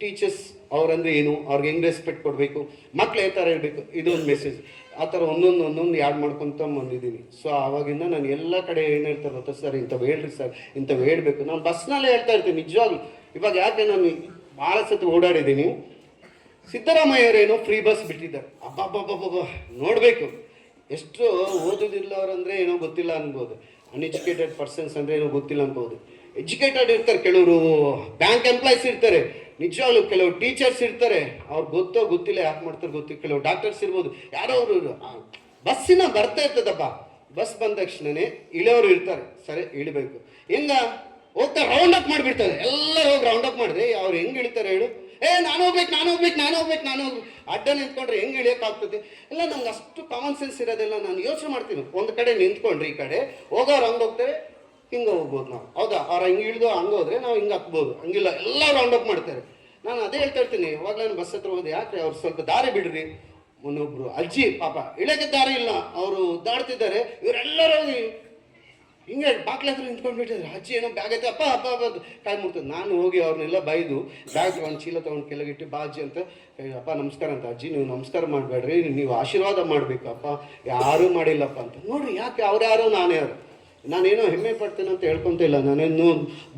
ಟೀಚರ್ಸ್ ಅವ್ರಂದ್ರೆ ಏನು, ಅವ್ರಿಗೆ ಹೆಂಗೆ ರೆಸ್ಪೆಕ್ಟ್ ಕೊಡಬೇಕು, ಮಕ್ಳು ಯಾವ ಥರ ಇರಬೇಕು, ಇದೊಂದು ಮೆಸೇಜ್. ಆ ಥರ ಒಂದೊಂದು ಯಾಡ್ ಮಾಡ್ಕೊತ ಬಂದಿದ್ದೀನಿ. ಸೊ ಆವಾಗಿಂದ ನಾನು ಎಲ್ಲ ಕಡೆ ಏನು ಹೇಳ್ತಾರೆ ಗೊತ್ತಾ, ಸರ್ ಇಂಥವು ಹೇಳ್ರಿ ಸರ್, ಇಂಥವು ಹೇಳ್ಬೇಕು. ನಾನು ಬಸ್ನಲ್ಲೇ ಹೇಳ್ತಾ ಇರ್ತೀನಿ ನಿಜವಾಗ್ಲು. ಇವಾಗ ಯಾಕೆ ನಾನು ಭಾಳ ಸತಿ ಓಡಾಡಿದ್ದೀನಿ. ಸಿದ್ದರಾಮಯ್ಯರೇನೋ ಫ್ರೀ ಬಸ್ ಬಿಟ್ಟಿದ್ದಾರೆ. ಅಬ್ಬಬ್ಬಬ್ಬಬ್ಬ ನೋಡಬೇಕು. ಎಷ್ಟು ಓದೋದಿಲ್ಲವ್ರಂದರೆ ಏನೋ ಗೊತ್ತಿಲ್ಲ ಅನ್ಬೋದು, ಅನ್ಎಜುಕೇಟೆಡ್ ಪರ್ಸನ್ಸ್ ಅಂದರೆ ಏನೋ ಗೊತ್ತಿಲ್ಲ ಅನ್ಬೋದು. ಎಜುಕೇಟೆಡ್ ಇರ್ತಾರೆ, ಕೆಲವರು ಬ್ಯಾಂಕ್ ಎಂಪ್ಲಾಯ್ಸ್ ಇರ್ತಾರೆ, ನಿಜವಾಗ್ಲೂ ಕೆಲವು ಟೀಚರ್ಸ್ ಇರ್ತಾರೆ, ಅವ್ರಿಗೆ ಗೊತ್ತೋ ಗೊತ್ತಿಲ್ಲ ಯಾಕೆ ಮಾಡ್ತಾರೆ ಗೊತ್ತಿಲ್ಲ, ಕೆಲವು ಡಾಕ್ಟರ್ಸ್ ಇರ್ಬೋದು, ಯಾರೋ ಅವರು ಬಸ್ಸಿನ ಬರ್ತಾ ಇರ್ತದಪ್ಪ. ಬಸ್ ಬಂದ ತಕ್ಷಣನೇ ಇಳಿಯೋರು ಇರ್ತಾರೆ, ಸರಿ ಇಳಿಬೇಕು, ಹೆಂಗ ಹೋಗ್ತಾ ರೌಂಡ್ ಅಪ್ ಮಾಡಿಬಿಡ್ತಾರೆ. ಎಲ್ಲರೂ ಹೋಗಿ ರೌಂಡ್ ಅಪ್ ಮಾಡಿದ್ರೆ ಅವ್ರು ಹೆಂಗೆ ಇಳಿತಾರೆ ಹೇಳು, ನಾನು ಹೋಗ್ಬೇಕು ಅಡ್ಡ ನಿಂತ್ಕೊಂಡ್ರೆ ಹೆಂಗೆ ಇಳಿಯೋಕ್ಕಾಗ್ತದೆ? ಎಲ್ಲ ನಮ್ಗೆ ಅಷ್ಟು ಕಾಮನ್ ಸೆನ್ಸ್ ಇರೋದಿಲ್ಲ. ನಾನು ಯೋಚನೆ ಮಾಡ್ತೀನಿ, ಒಂದು ಕಡೆ ನಿಂತ್ಕೊಂಡ್ರೆ ಈ ಕಡೆ ಹೋಗೋರು ಹಂಗೆ ಹೋಗ್ತಾರೆ, ಹಿಂಗೆ ಹೋಗ್ಬೋದು ನಾವು, ಹೌದಾ? ಅವ್ರು ಹಂಗೆ ಇಳಿದು ಹಂಗೆ ಹೋದ್ರೆ ನಾವು ಹಿಂಗೆ ಹಾಕ್ಬೋದು, ಹಂಗಿಲ್ಲ ಎಲ್ಲ ರೌಂಡ್ ಅಪ್ ಮಾಡ್ತಾರೆ. ನಾನು ಅದೇ ಹೇಳ್ತಾ ಇರ್ತೀನಿ, ಯಾವಾಗಲೇ ನಾನು ಬಸ್ ಹತ್ರ ಹೋದೆ, ಯಾಕೆ ಅವ್ರು ಸ್ವಲ್ಪ ದಾರಿ ಬಿಡ್ರಿ. ಮುನ್ನೊಬ್ರು ಅಜ್ಜಿ ಪಾಪ ಇಳಕ್ಕೆ ದಾರಿ ಇಲ್ಲ, ಅವರು ದಾಡ್ತಿದ್ದಾರೆ, ಇವರೆಲ್ಲರೂ ಹಿಂಗೆ ಬಾಕ್ಲ ಹತ್ರ ನಿಂತ್ಕೊಂಡ್ಬಿಟ್ಟಿದ್ದಾರೆ. ಅಜ್ಜಿ ಏನೋ ಬ್ಯಾಗ್ ಐತೆ, ಅಪ್ಪ ಕಾಯಿ ಮುಡ್ತದೆ. ನಾನು ಹೋಗಿ ಅವ್ರನ್ನೆಲ್ಲ ಬೈದು ಬ್ಯಾಗ್ ತೊಗೊಂಡು ಚೀಲ ತೊಗೊಂಡು ಕೆಳಗಿಟ್ಟು ಬಾ ಅಜ್ಜಿ ಅಂತ, ಅಪ್ಪ ನಮಸ್ಕಾರ ಅಂತ. ಅಜ್ಜಿ ನೀವು ನಮಸ್ಕಾರ ಮಾಡಬೇಡ್ರಿ, ನೀವು ಆಶೀರ್ವಾದ ಮಾಡಬೇಕು, ಅಪ್ಪ ಯಾರೂ ಮಾಡಿಲ್ಲಪ್ಪ ಅಂತ. ನೋಡ್ರಿ ಯಾಕೆ ಅವ್ರು ಯಾರೋ ನಾನೇ ಯಾರು, ನಾನೇನೋ ಹೆಮ್ಮೆ ಪಡ್ತೇನೆ ಅಂತ ಹೇಳ್ಕೊತ ಇಲ್ಲ, ನಾನೇನು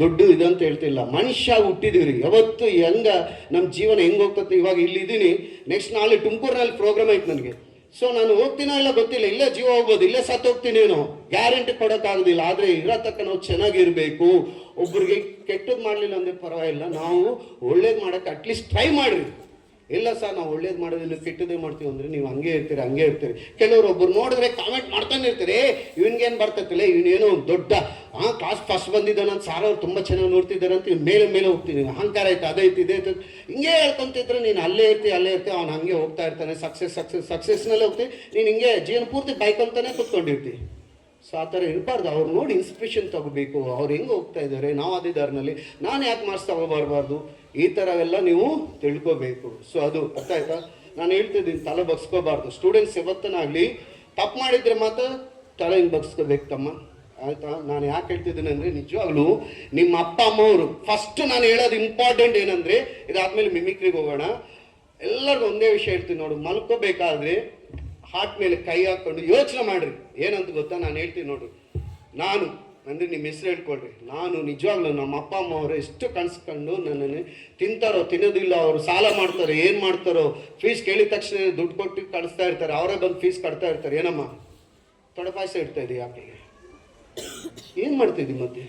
ದೊಡ್ಡ ಇದಂತ ಹೇಳ್ತಿಲ್ಲ. ಮನುಷ್ಯ ಹುಟ್ಟಿದೀವ್ರಿ, ಯಾವತ್ತು ಹೆಂಗೆ ನಮ್ಮ ಜೀವನ ಹೆಂಗೆ ಹೋಗ್ತದೆ. ಇವಾಗ ಇಲ್ಲಿದ್ದೀನಿ, ನೆಕ್ಸ್ಟ್ ನಾಳೆ ತುಮಕೂರಿನಲ್ಲಿ ಪ್ರೋಗ್ರಾಮ್ ಐತೆ ನನಗೆ. ಸೊ ನಾನು ಹೋಗ್ತೀನೋ ಇಲ್ಲ ಗೊತ್ತಿಲ್ಲ, ಇಲ್ಲೇ ಜೀವ ಹೋಗ್ಬೋದು, ಇಲ್ಲೇ ಸತ್ತು ಹೋಗ್ತೀನೇನೋ, ಗ್ಯಾರಂಟಿ ಕೊಡೋಕ್ಕಾಗೋದಿಲ್ಲ. ಆದರೆ ಇರೋ ತಕ್ಕ ನಾವು ಚೆನ್ನಾಗಿರಬೇಕು. ಒಬ್ರಿಗೆ ಕೆಟ್ಟದ್ದು ಮಾಡಲಿಲ್ಲ ಅಂದರೆ ಪರವಾಗಿಲ್ಲ, ನಾವು ಒಳ್ಳೇದು ಮಾಡೋಕ್ಕೆ ಅಟ್ಲೀಸ್ಟ್ ಟ್ರೈ ಮಾಡಿರಿ. ಇಲ್ಲ ಸರ್ ನಾವು ಒಳ್ಳೇದು ಮಾಡೋದಿಲ್ಲ ಕೆಟ್ಟದೇ ಮಾಡ್ತೀವಿ ಅಂದರೆ ನೀವು ಹಂಗೆ ಇರ್ತೀರಿ. ಕೆಲವರು ಒಬ್ಬರು ನೋಡಿದ್ರೆ ಕಾಮೆಂಟ್ ಮಾಡ್ತಾನೆ ಇರ್ತಾರೆ, ಇವನಿಗೇನು ಬರ್ತೈತಿಲ್ಲ, ಇವನೇನೋ ದೊಡ್ಡ ಕ್ಲಾಸ್ ಫಸ್ಟ್ ಬಂದಿದ್ದಾನೆ ಅಂತ, ಸಾರ್ ಅವ್ರು ತುಂಬ ಚೆನ್ನಾಗಿ ನೋಡ್ತಿದ್ದಾರೆ ಅಂತ ಮೇಲೆ ಹೋಗ್ತೀನಿ, ಅಹಂಕಾರ ಐತೆ, ಅದೈತೆ ಇದೈತೆ ಹಿಂಗೆ ಹೇಳ್ಕೊಂತಿದ್ರೆ ನೀನು ಅಲ್ಲೇ ಇರ್ತೀವಿ ಅವ್ನು ಹಂಗೆ ಹೋಗ್ತಾ ಇರ್ತಾನೆ, ಸಕ್ಸಸ್ನಲ್ಲೇ ಹೋಗ್ತೀವಿ, ನೀನು ಹಿಂಗೆ ಜೀವನ ಪೂರ್ತಿ ಬೈಕೊಂತಾನೆ ಕೂತ್ಕೊಂಡಿರ್ತೀವಿ. ಸೊ ಆ ಥರ ಇರಬಾರ್ದು. ಅವ್ರು ನೋಡಿ ಇನ್ಸ್ಪಿರೇಷನ್ ತಗೋಬೇಕು, ಅವ್ರು ಹೆಂಗೆ ಹೋಗ್ತಾ ಇದ್ದಾರೆ, ನಾವು ಅದೇ ದಾರಿನಲ್ಲಿ ನಾನು ಯಾಕೆ ಮಾರ್ಕ್ಸ್ ತಗೋಬಾರ್ಬಾರ್ದು, ಈ ಥರವೆಲ್ಲ ನೀವು ತಿಳ್ಕೋಬೇಕು. ಸೊ ಅದು ಅರ್ಥ ಆಯ್ತಾ? ನಾನು ಹೇಳ್ತಿದ್ದೀನಿ, ತಲೆ ಬಗ್ಸ್ಕೋಬಾರ್ದು. ಸ್ಟೂಡೆಂಟ್ಸ್ ಯಾವತ್ತನಾಗಲಿ ತಪ್ಪು ಮಾಡಿದರೆ ಮಾತ್ರ ತಲೆ ಹಿಂಗೆ ಬಗ್ಸ್ಕೋಬೇಕು ತಮ್ಮ, ಆಯಿತಾ? ನಾನು ಯಾಕೆ ಹೇಳ್ತಿದ್ದೀನಿ ಅಂದರೆ, ನಿಜವಾಗ್ಲೂ ನಿಮ್ಮ ಅಪ್ಪ ಅಮ್ಮವರು ಫಸ್ಟ್ ನಾನು ಹೇಳೋದು ಇಂಪಾರ್ಟೆಂಟ್ ಏನಂದರೆ, ಇದಾದ್ಮೇಲೆ ಮಿಮಿಕ್ರಿಗೆ ಹೋಗೋಣ. ಎಲ್ಲರಿಗೂ ಒಂದೇ ವಿಷಯ ಹೇಳ್ತೀನಿ ನೋಡು, ಮಲ್ಕೋಬೇಕಾದ್ರೆ ಹಾರ್ಟ್ ಮೇಲೆ ಕೈ ಹಾಕ್ಕೊಂಡು ಯೋಚನೆ ಮಾಡಿರಿ. ಏನಂತ ಗೊತ್ತಾ, ನಾನು ಹೇಳ್ತೀನಿ ನೋಡ್ರಿ, ನಾನು ಅಂದರೆ ನಿಮ್ಮ ಹೆಸರು ಹೇಳ್ಕೊಳ್ರಿ, ನಾನು ನಿಜವಾಗ್ಲೂ ನಮ್ಮ ಅಪ್ಪ ಅಮ್ಮ ಅವರು ಎಷ್ಟು ಕನ್ಸ್ಕೊಂಡು ನನ್ನನ್ನು ತಿಂತಾರೋ ತಿನ್ನೋದಿಲ್ಲ, ಅವರು ಸಾಲ ಮಾಡ್ತಾರೋ ಏನು ಮಾಡ್ತಾರೋ, ಫೀಸ್ ಕೇಳಿದ ತಕ್ಷಣ ದುಡ್ಡು ಕೊಟ್ಟು ಕಳಿಸ್ತಾ ಇರ್ತಾರೆ, ಅವರೇ ಬಂದು ಫೀಸ್ ಕಟ್ತಾ ಇರ್ತಾರೆ. ಏನಮ್ಮ ತೊಡೆ ಪಾಯಸ ಇಡ್ತಾ ಇದ್ದೀವಿ, ಯಾಕೆ ಏನು ಮಾಡ್ತಿದ್ದಿ ಮತ್ತೆ?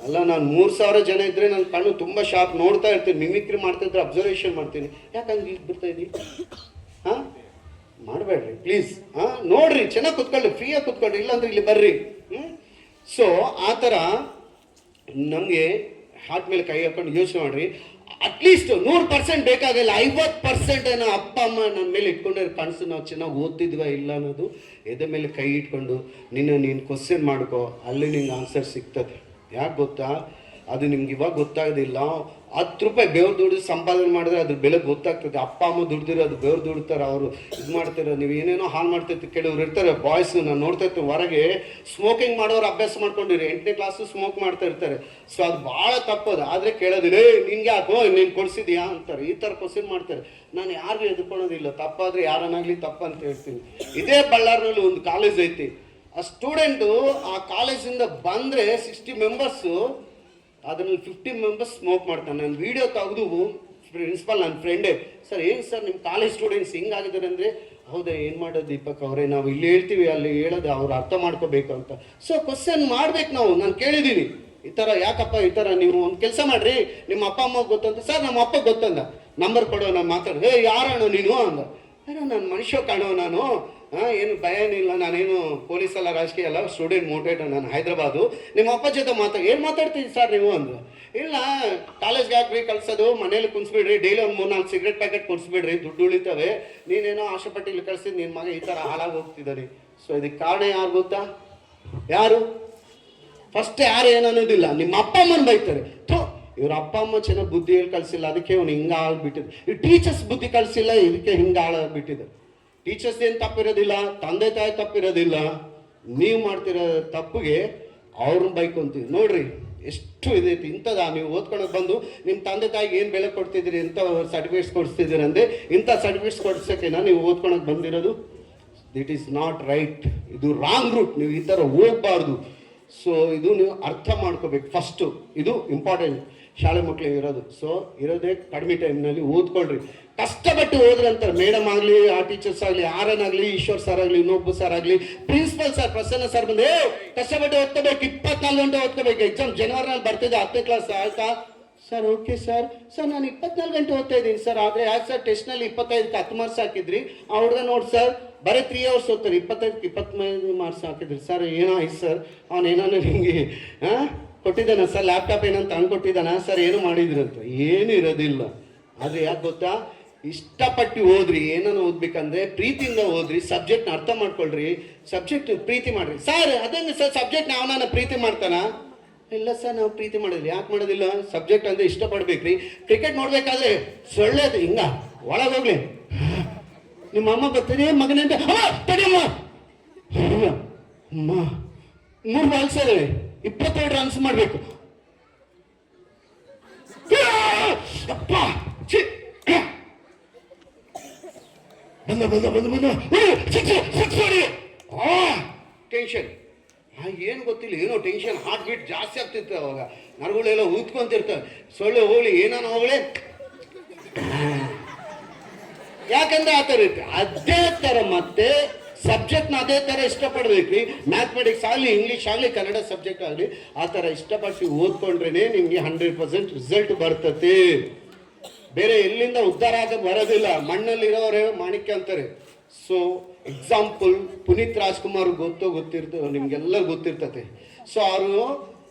ಅಲ್ಲ, ನಾನು 3000 ಜನ ಇದ್ದರೆ ನನ್ನ ಕಣ್ಣು ತುಂಬ ಶಾರ್ಪ್ ನೋಡ್ತಾ ಇರ್ತೀನಿ, ಮಿಮಿಕ್ರಿ ಮಾಡ್ತಾಯಿದ್ರೆ ಅಬ್ಸರ್ವೇಷನ್ ಮಾಡ್ತೀನಿ. ಯಾಕೆ ಹಂಗೆ ಬರ್ತಾ ಇದ್ದೀವಿ? ಹಾಂ ಮಾಡಬೇಡ್ರಿ ಪ್ಲೀಸ್. ನೋಡ್ರಿ, ಚೆನ್ನಾಗಿ ಕುತ್ಕೊಳ್ಳಿ, ಫ್ರೀಯಾಗಿ ಕುತ್ಕೊಳ್ಳಿ, ಇಲ್ಲಾಂದ್ರೆ ಇಲ್ಲಿ ಬರ್ರಿ. ಸೊ ಆ ಥರ ನಮಗೆ ಹಾರ್ಟ್ ಮೇಲೆ ಕೈ ಹಾಕೊಂಡು ಯೋಚನೆ ಮಾಡಿರಿ. ಅಟ್ಲೀಸ್ಟ್ 100% ಬೇಕಾಗಿಲ್ಲ, 50% ಏನೋ ಅಪ್ಪ ಅಮ್ಮ ನನ್ನ ಮೇಲೆ ಇಟ್ಕೊಂಡ್ರೆ ಕನಸು ನಾವು ಚೆನ್ನಾಗಿ ಓದ್ತಿದ್ವಾ ಇಲ್ಲ ಅನ್ನೋದು ಎದೆ ಮೇಲೆ ಕೈ ಇಟ್ಕೊಂಡು ನೀನು ಕ್ವಶನ್ ಮಾಡ್ಕೋ, ಅಲ್ಲಿ ನಿಂಗೆ ಆನ್ಸರ್ ಸಿಗ್ತದೆ. ಯಾಕೆ ಗೊತ್ತಾ, ಅದು ನಿಮ್ಗೆ ಇವಾಗ ಗೊತ್ತಾಗೋದಿಲ್ಲ. 10 ರೂಪಾಯಿ ಬೆವ್ರು ದುಡ್ಡು ಸಂಪಾದನೆ ಮಾಡಿದ್ರೆ ಅದ್ರ ಬೆಲೆ ಗೊತ್ತಾಗ್ತದೆ. ಅಪ್ಪ ಅಮ್ಮ ದುಡ್ದಿರೋ ಅದು ಬೆವ್ರು ದುಡ್ತಾರೆ, ಅವರು ಇದು ಮಾಡ್ತಾರೆ, ನೀವು ಏನೇನೋ ಹಾಳು ಮಾಡ್ತೈತಿ. ಕೆಲವ್ರು ಇರ್ತಾರೆ ಬಾಯ್ಸ್, ನಾನು ನೋಡ್ತಾ ಇರ್ತೀನಿ ಹೊರಗೆ ಸ್ಮೋಕಿಂಗ್ ಮಾಡೋರು ಅಭ್ಯಾಸ ಮಾಡ್ಕೊಂಡಿರಿ, 8ನೇ ಕ್ಲಾಸು ಸ್ಮೋಕ್ ಮಾಡ್ತಾ ಇರ್ತಾರೆ. ಸೊ ಅದು ಭಾಳ ತಪ್ಪದು. ಆದರೆ ಕೇಳೋದಿಲ್ಲ, ನಿನ್ಗೆ ಯಾಕೋ ನೀನು ಕೊಡಿಸಿದ್ಯಾ ಅಂತಾರೆ, ಈ ಥರ ಕ್ವಶನ್ ಮಾಡ್ತಾರೆ. ನಾನು ಯಾರಿಗೂ ಎದುರ್ಕೊಳ್ಳೋದಿಲ್ಲ, ತಪ್ಪಾದರೆ ಯಾರನ್ನಾಗಲಿ ತಪ್ಪಂತ ಹೇಳ್ತೀನಿ. ಇದೇ ಬಳ್ಳಾರಿನಲ್ಲಿ ಒಂದು ಕಾಲೇಜ್ ಐತಿ, ಆ ಸ್ಟೂಡೆಂಟು ಆ ಕಾಲೇಜಿಂದ ಬಂದರೆ 60 ಮೆಂಬರ್ಸು, ಅದರಲ್ಲಿ 50 ಮೆಂಬರ್ಸ್ ಸ್ಮೋಕ್ ಮಾಡ್ತಾನೆ. ನಾನು ವೀಡಿಯೋ ತೆಗೆದು ಪ್ರಿನ್ಸಿಪಲ್ ನನ್ನ ಫ್ರೆಂಡೇ, ಸರ್ ಏನು ಸರ್ ನಿಮ್ಮ ಕಾಲೇಜ್ ಸ್ಟೂಡೆಂಟ್ಸ್ ಹಿಂಗಾಗಿದ್ದಾರೆ ಅಂದರೆ, ಹೌದಾ ಏನು ಮಾಡೋದು ದೀಪಕ್ ಅವರೇ, ನಾವು ಇಲ್ಲಿ ಹೇಳ್ತೀವಿ ಅಲ್ಲಿ ಹೇಳೋದು ಅವ್ರು ಅರ್ಥ ಮಾಡ್ಕೋಬೇಕು ಅಂತ. ಸೊ ಕ್ವಶನ್ ಮಾಡ್ಬೇಕು ನಾವು. ನಾನು ಕೇಳಿದ್ದೀನಿ ಈ ಥರ, ಯಾಕಪ್ಪ ಈ ಥರ, ನೀವು ಒಂದು ಕೆಲಸ ಮಾಡಿರಿ, ನಿಮ್ಮ ಅಪ್ಪ ಅಮ್ಮ ಗೊತ್ತಂತ. ಸರ್ ನಮ್ಮ ಅಪ್ಪ ಗೊತ್ತಂದ, ನಂಬರ್ ಕೊಡೋ, ನಾನು ಮಾತಾಡೋ. ಯಾರಣ್ಣ ನೀನು ಅಂದ. ನಾನು ಮನುಷ್ಯ ಕಾಣೋ, ನಾನು ಏನು ಭಯ ಏನಿಲ್ಲ, ನಾನೇನು ಪೊಲೀಸ್ ಅಲ್ಲ, ರಾಜಕೀಯ ಅಲ್ಲ, ಸ್ಟೂಡೆಂಟ್ ಮೋಟಿವೇಟರ್, ನಾನು ಹೈದರಾಬಾದು. ನಿಮ್ಮ ಅಪ್ಪ ಜೊತೆ ಏನು ಮಾತಾಡ್ತೀವಿ ಸರ್ ನೀವು ಅಂದ್ರು. ಇಲ್ಲ, ಕಾಲೇಜ್ಗೆ ಹಾಕ್ರಿ ಕಳ್ಸೋದು, ಮನೇಲಿ ಕುಣಿಸ್ಬಿಡ್ರಿ, ಡೈಲಿ ಒಂದು 3-4 ಸಿಗರೇಟ್ ಪ್ಯಾಕೆಟ್ ಕುಡಿಸ್ಬಿಡ್ರಿ, ದುಡ್ಡು ಉಳಿತವೆ, ನೀನೇನೋ ಆಶೆಪಟ್ಟು ಇಲ್ಲಿ ಕಳಿಸಿದ್ ನಿನ್ನ ಮಗ ಈ ಥರ ಹಾಳಾಗಿ ಹೋಗ್ತಿದ್ದಾನೆ. ಸೊ ಇದಕ್ಕೆ ಕಾರಣ ಯಾರು ಗೊತ್ತಾ? ಯಾರು ಫಸ್ಟ್ ಯಾರು ಏನನ್ನೋದಿಲ್ಲ, ನಿಮ್ಮ ಅಪ್ಪ ಅಮ್ಮನ ಬೈತಾರೆ. ಇವ್ರ ಅಪ್ಪ ಅಮ್ಮ ಚೆನ್ನಾಗಿ ಬುದ್ಧಿ ಹೇಳಿ ಕಳಿಸಿಲ್ಲ, ಅದಕ್ಕೆ ಅವ್ನು ಹಿಂಗೆ ಆಗ್ಬಿಟ್ಟಿದ್ದು. ಈ ಟೀಚರ್ಸ್ ಬುದ್ಧಿ ಕಳಿಸಿಲ್ಲ, ಇದಕ್ಕೆ ಹಿಂಗೆ ಹಾಳಾಗ್ಬಿಟ್ಟಿದೆ. ಟೀಚರ್ಸ್ ಏನು ತಪ್ಪಿರೋದಿಲ್ಲ, ತಂದೆ ತಾಯಿ ತಪ್ಪಿರೋದಿಲ್ಲ, ನೀವು ಮಾಡ್ತಿರೋ ತಪ್ಪಿಗೆ ಅವ್ರನ್ನ ಬೈಕೊಂತೀವಿ. ನೋಡ್ರಿ ಎಷ್ಟು ಇದೈತಿ. ಇಂಥದ ನೀವು ಓದ್ಕೊಳಕ್ಕೆ ಬಂದು ನಿಮ್ಮ ತಂದೆ ತಾಯಿಗೆ ಏನು ಬೆಲೆ ಕೊಡ್ತಿದ್ದೀರಿ, ಇಂಥ ಸರ್ಟಿಫಿಕೇಟ್ಸ್ ಕೊಡಿಸ್ತಿದ್ದೀರಿ ಅಂದರೆ, ಇಂಥ ಸರ್ಟಿಫಿಕೇಟ್ಸ್ ಕೊಡ್ಸೋಕೆನಾ ನೀವು ಓದ್ಕೊಳಕ್ಕೆ ಬಂದಿರೋದು? That is not right. ಇದು ರಾಂಗ್ ರೂಟ್. ನೀವು ಈ ಥರ ಹೋಗ್ಬಾರ್ದು. ಸೊ ಇದು ನೀವು ಅರ್ಥ ಮಾಡ್ಕೋಬೇಕು ಫಸ್ಟು. ಇದು ಇಂಪಾರ್ಟೆಂಟ್ ಶಾಲೆ ಮಕ್ಕಳಿಗೆ ಇರೋದು. ಸೊ ಇರೋದೇ ಕಡಿಮೆ ಟೈಮ್ನಲ್ಲಿ ಓದ್ಕೊಳ್ರಿ. ಕಷ್ಟಪಟ್ಟು ಹೋದ್ರೆ ಅಂತಾರೆ ಮೇಡಮ್ ಆಗಲಿ, ಆ ಟೀಚರ್ಸ್ ಆಗಲಿ, ಆರನಾಗಲಿ, ಈಶ್ವರ್ ಸರ್ ಆಗಲಿ, ಇನ್ನೊಬ್ಬ ಸರ್ ಆಗಲಿ, ಪ್ರಿನ್ಸಿಪಲ್ ಸರ್ ಪ್ರಸನ್ನ ಸರ್ ಬಂದು ಕಷ್ಟಪಟ್ಟು ಓದ್ಕೋಬೇಕು, 24 ಗಂಟೆ ಓದ್ಕೋಬೇಕು. ಎಕ್ಸಾಮ್ ಜನವರಿನಲ್ಲಿ ಬರ್ತಿದ್ದೆ, 10ನೇ ಕ್ಲಾಸ್ ಆಯ್ತಾ ಸರ್? Okay sir. ಸರ್ ನಾನು 24 ಗಂಟೆ ಓದ್ತಾ ಇದ್ದೀನಿ ಸರ್. ಆದರೆ ಯಾಕೆ ಸರ್ ಟೆಸ್ಟ್ನಲ್ಲಿ 25ಕ್ಕೆ 10 ಮಾರ್ಕ್ಸ್ ಹಾಕಿದ್ರಿ? ಆ ಹುಡುಗ ನೋಡಿ ಸರ್ ಬರೀ 3 ಅವರ್ಸ್ ಓದ್ತಾರೆ, 25ಕ್ಕೆ 25 ಮಾರ್ಕ್ಸ್ ಹಾಕಿದ್ರಿ ಸರ್. ಏನೋ ಆಯ್ತು ಸರ್, ಅವನು ಏನಾನು ನಿಮಗೆ ಕೊಟ್ಟಿದ್ದಾನ ಸರ್, ಲ್ಯಾಪ್ಟಾಪ್ ಏನಂತ ಅಂದ್ಕೊಟ್ಟಿದ್ದಾನ ಸರ್, ಏನು ಮಾಡಿದ್ರಂತ? ಏನು ಇರೋದಿಲ್ಲ. ಆದರೆ ಯಾಕೆ ಗೊತ್ತಾ? ಇಷ್ಟಪಟ್ಟು ಓದ್ರಿ. ಏನನ್ನು ಓದ್ಬೇಕಂದ್ರೆ ಪ್ರೀತಿಯಿಂದ ಓದ್ರಿ, ಸಬ್ಜೆಕ್ಟ್ನ ಅರ್ಥ ಮಾಡ್ಕೊಳ್ರಿ, ಸಬ್ಜೆಕ್ಟ್ ಪ್ರೀತಿ ಮಾಡ್ರಿ. ಸರ್ ಅದಂಗೆ ಸರ್ ಸಬ್ಜೆಕ್ಟ್ ನಾನು ಪ್ರೀತಿ ಮಾಡ್ತಾನ? ಇಲ್ಲ ಸರ್ ನಾವು ಪ್ರೀತಿ ಮಾಡೋದಿಲ್ಲ. ಯಾಕೆ ಮಾಡೋದಿಲ್ಲ? ಸಬ್ಜೆಕ್ಟ್ ಅಂದರೆ ಇಷ್ಟಪಡ್ಬೇಕ್ರಿ. ಕ್ರಿಕೆಟ್ ನೋಡ್ಬೇಕಾದ್ರೆ ಸೊಳ್ಳೆದು ಹಿಂಗ ಒಳಗೋಗ್ಲಿ, ನಿಮ್ಮ ಅಮ್ಮ ಬರ್ತೀನಿ ಮಗನಂತ ತಡಿಯಮ್ಮ, ಅಮ್ಮ 3 ಬಾಲ್ಸ್ 22 ರನ್ಸ್ ಮಾಡಬೇಕು. ಟೆನ್ಷನ್ ಏನು ಗೊತ್ತಿಲ್ಲ, ಏನೋ ಟೆನ್ಷನ್, ಹಾರ್ಟ್ ಬೀಟ್ ಜಾಸ್ತಿ ಆಗ್ತಿರ್ತವೆ. ಅವಾಗ ನರಗಳೆಲ್ಲ ಊದ್ಕೊಂತಿರ್ತವೆ. ಸೊಳ್ಳೆ ಹೋಗ್ಲಿ ಏನಾನು ಹೋಗ್ಲಿ, ಯಾಕಂದ್ರೆ ಆ ಥರ ಇರುತ್ತೆ. ಅದೇ ಥರ ಮತ್ತೆ ಸಬ್ಜೆಕ್ಟ್ನ ಅದೇ ಥರ ಇಷ್ಟಪಡ್ಬೇಕ್ರಿ. ಮ್ಯಾಥಮೆಟಿಕ್ಸ್ ಆಗಲಿ, ಇಂಗ್ಲೀಷ್ ಆಗಲಿ, ಕನ್ನಡ ಸಬ್ಜೆಕ್ಟ್ ಆಗಲಿ, ಆ ಥರ ಇಷ್ಟಪಟ್ಟು ಓದ್ಕೊಂಡ್ರೆ ನಿಮಗೆ 100% ರಿಸಲ್ಟ್ ಬರ್ತದೆ. ಬೇರೆ ಎಲ್ಲಿಂದ ಉದ್ಧಾರ ಆಗಕ್ಕೆ ಬರೋದಿಲ್ಲ. ಮಣ್ಣಲ್ಲಿರೋರೇ ಮಾಣಿಕ್ಯ ಅಂತಾರೆ. ಸೊ ಎಕ್ಸಾಂಪಲ್ ಪುನೀತ್ ರಾಜ್ಕುಮಾರ್ ಗೊತ್ತಿರ್ತದೆ, ನಿಮ್ಗೆಲ್ಲರೂ ಗೊತ್ತಿರ್ತದೆ. ಸೊ ಅವರು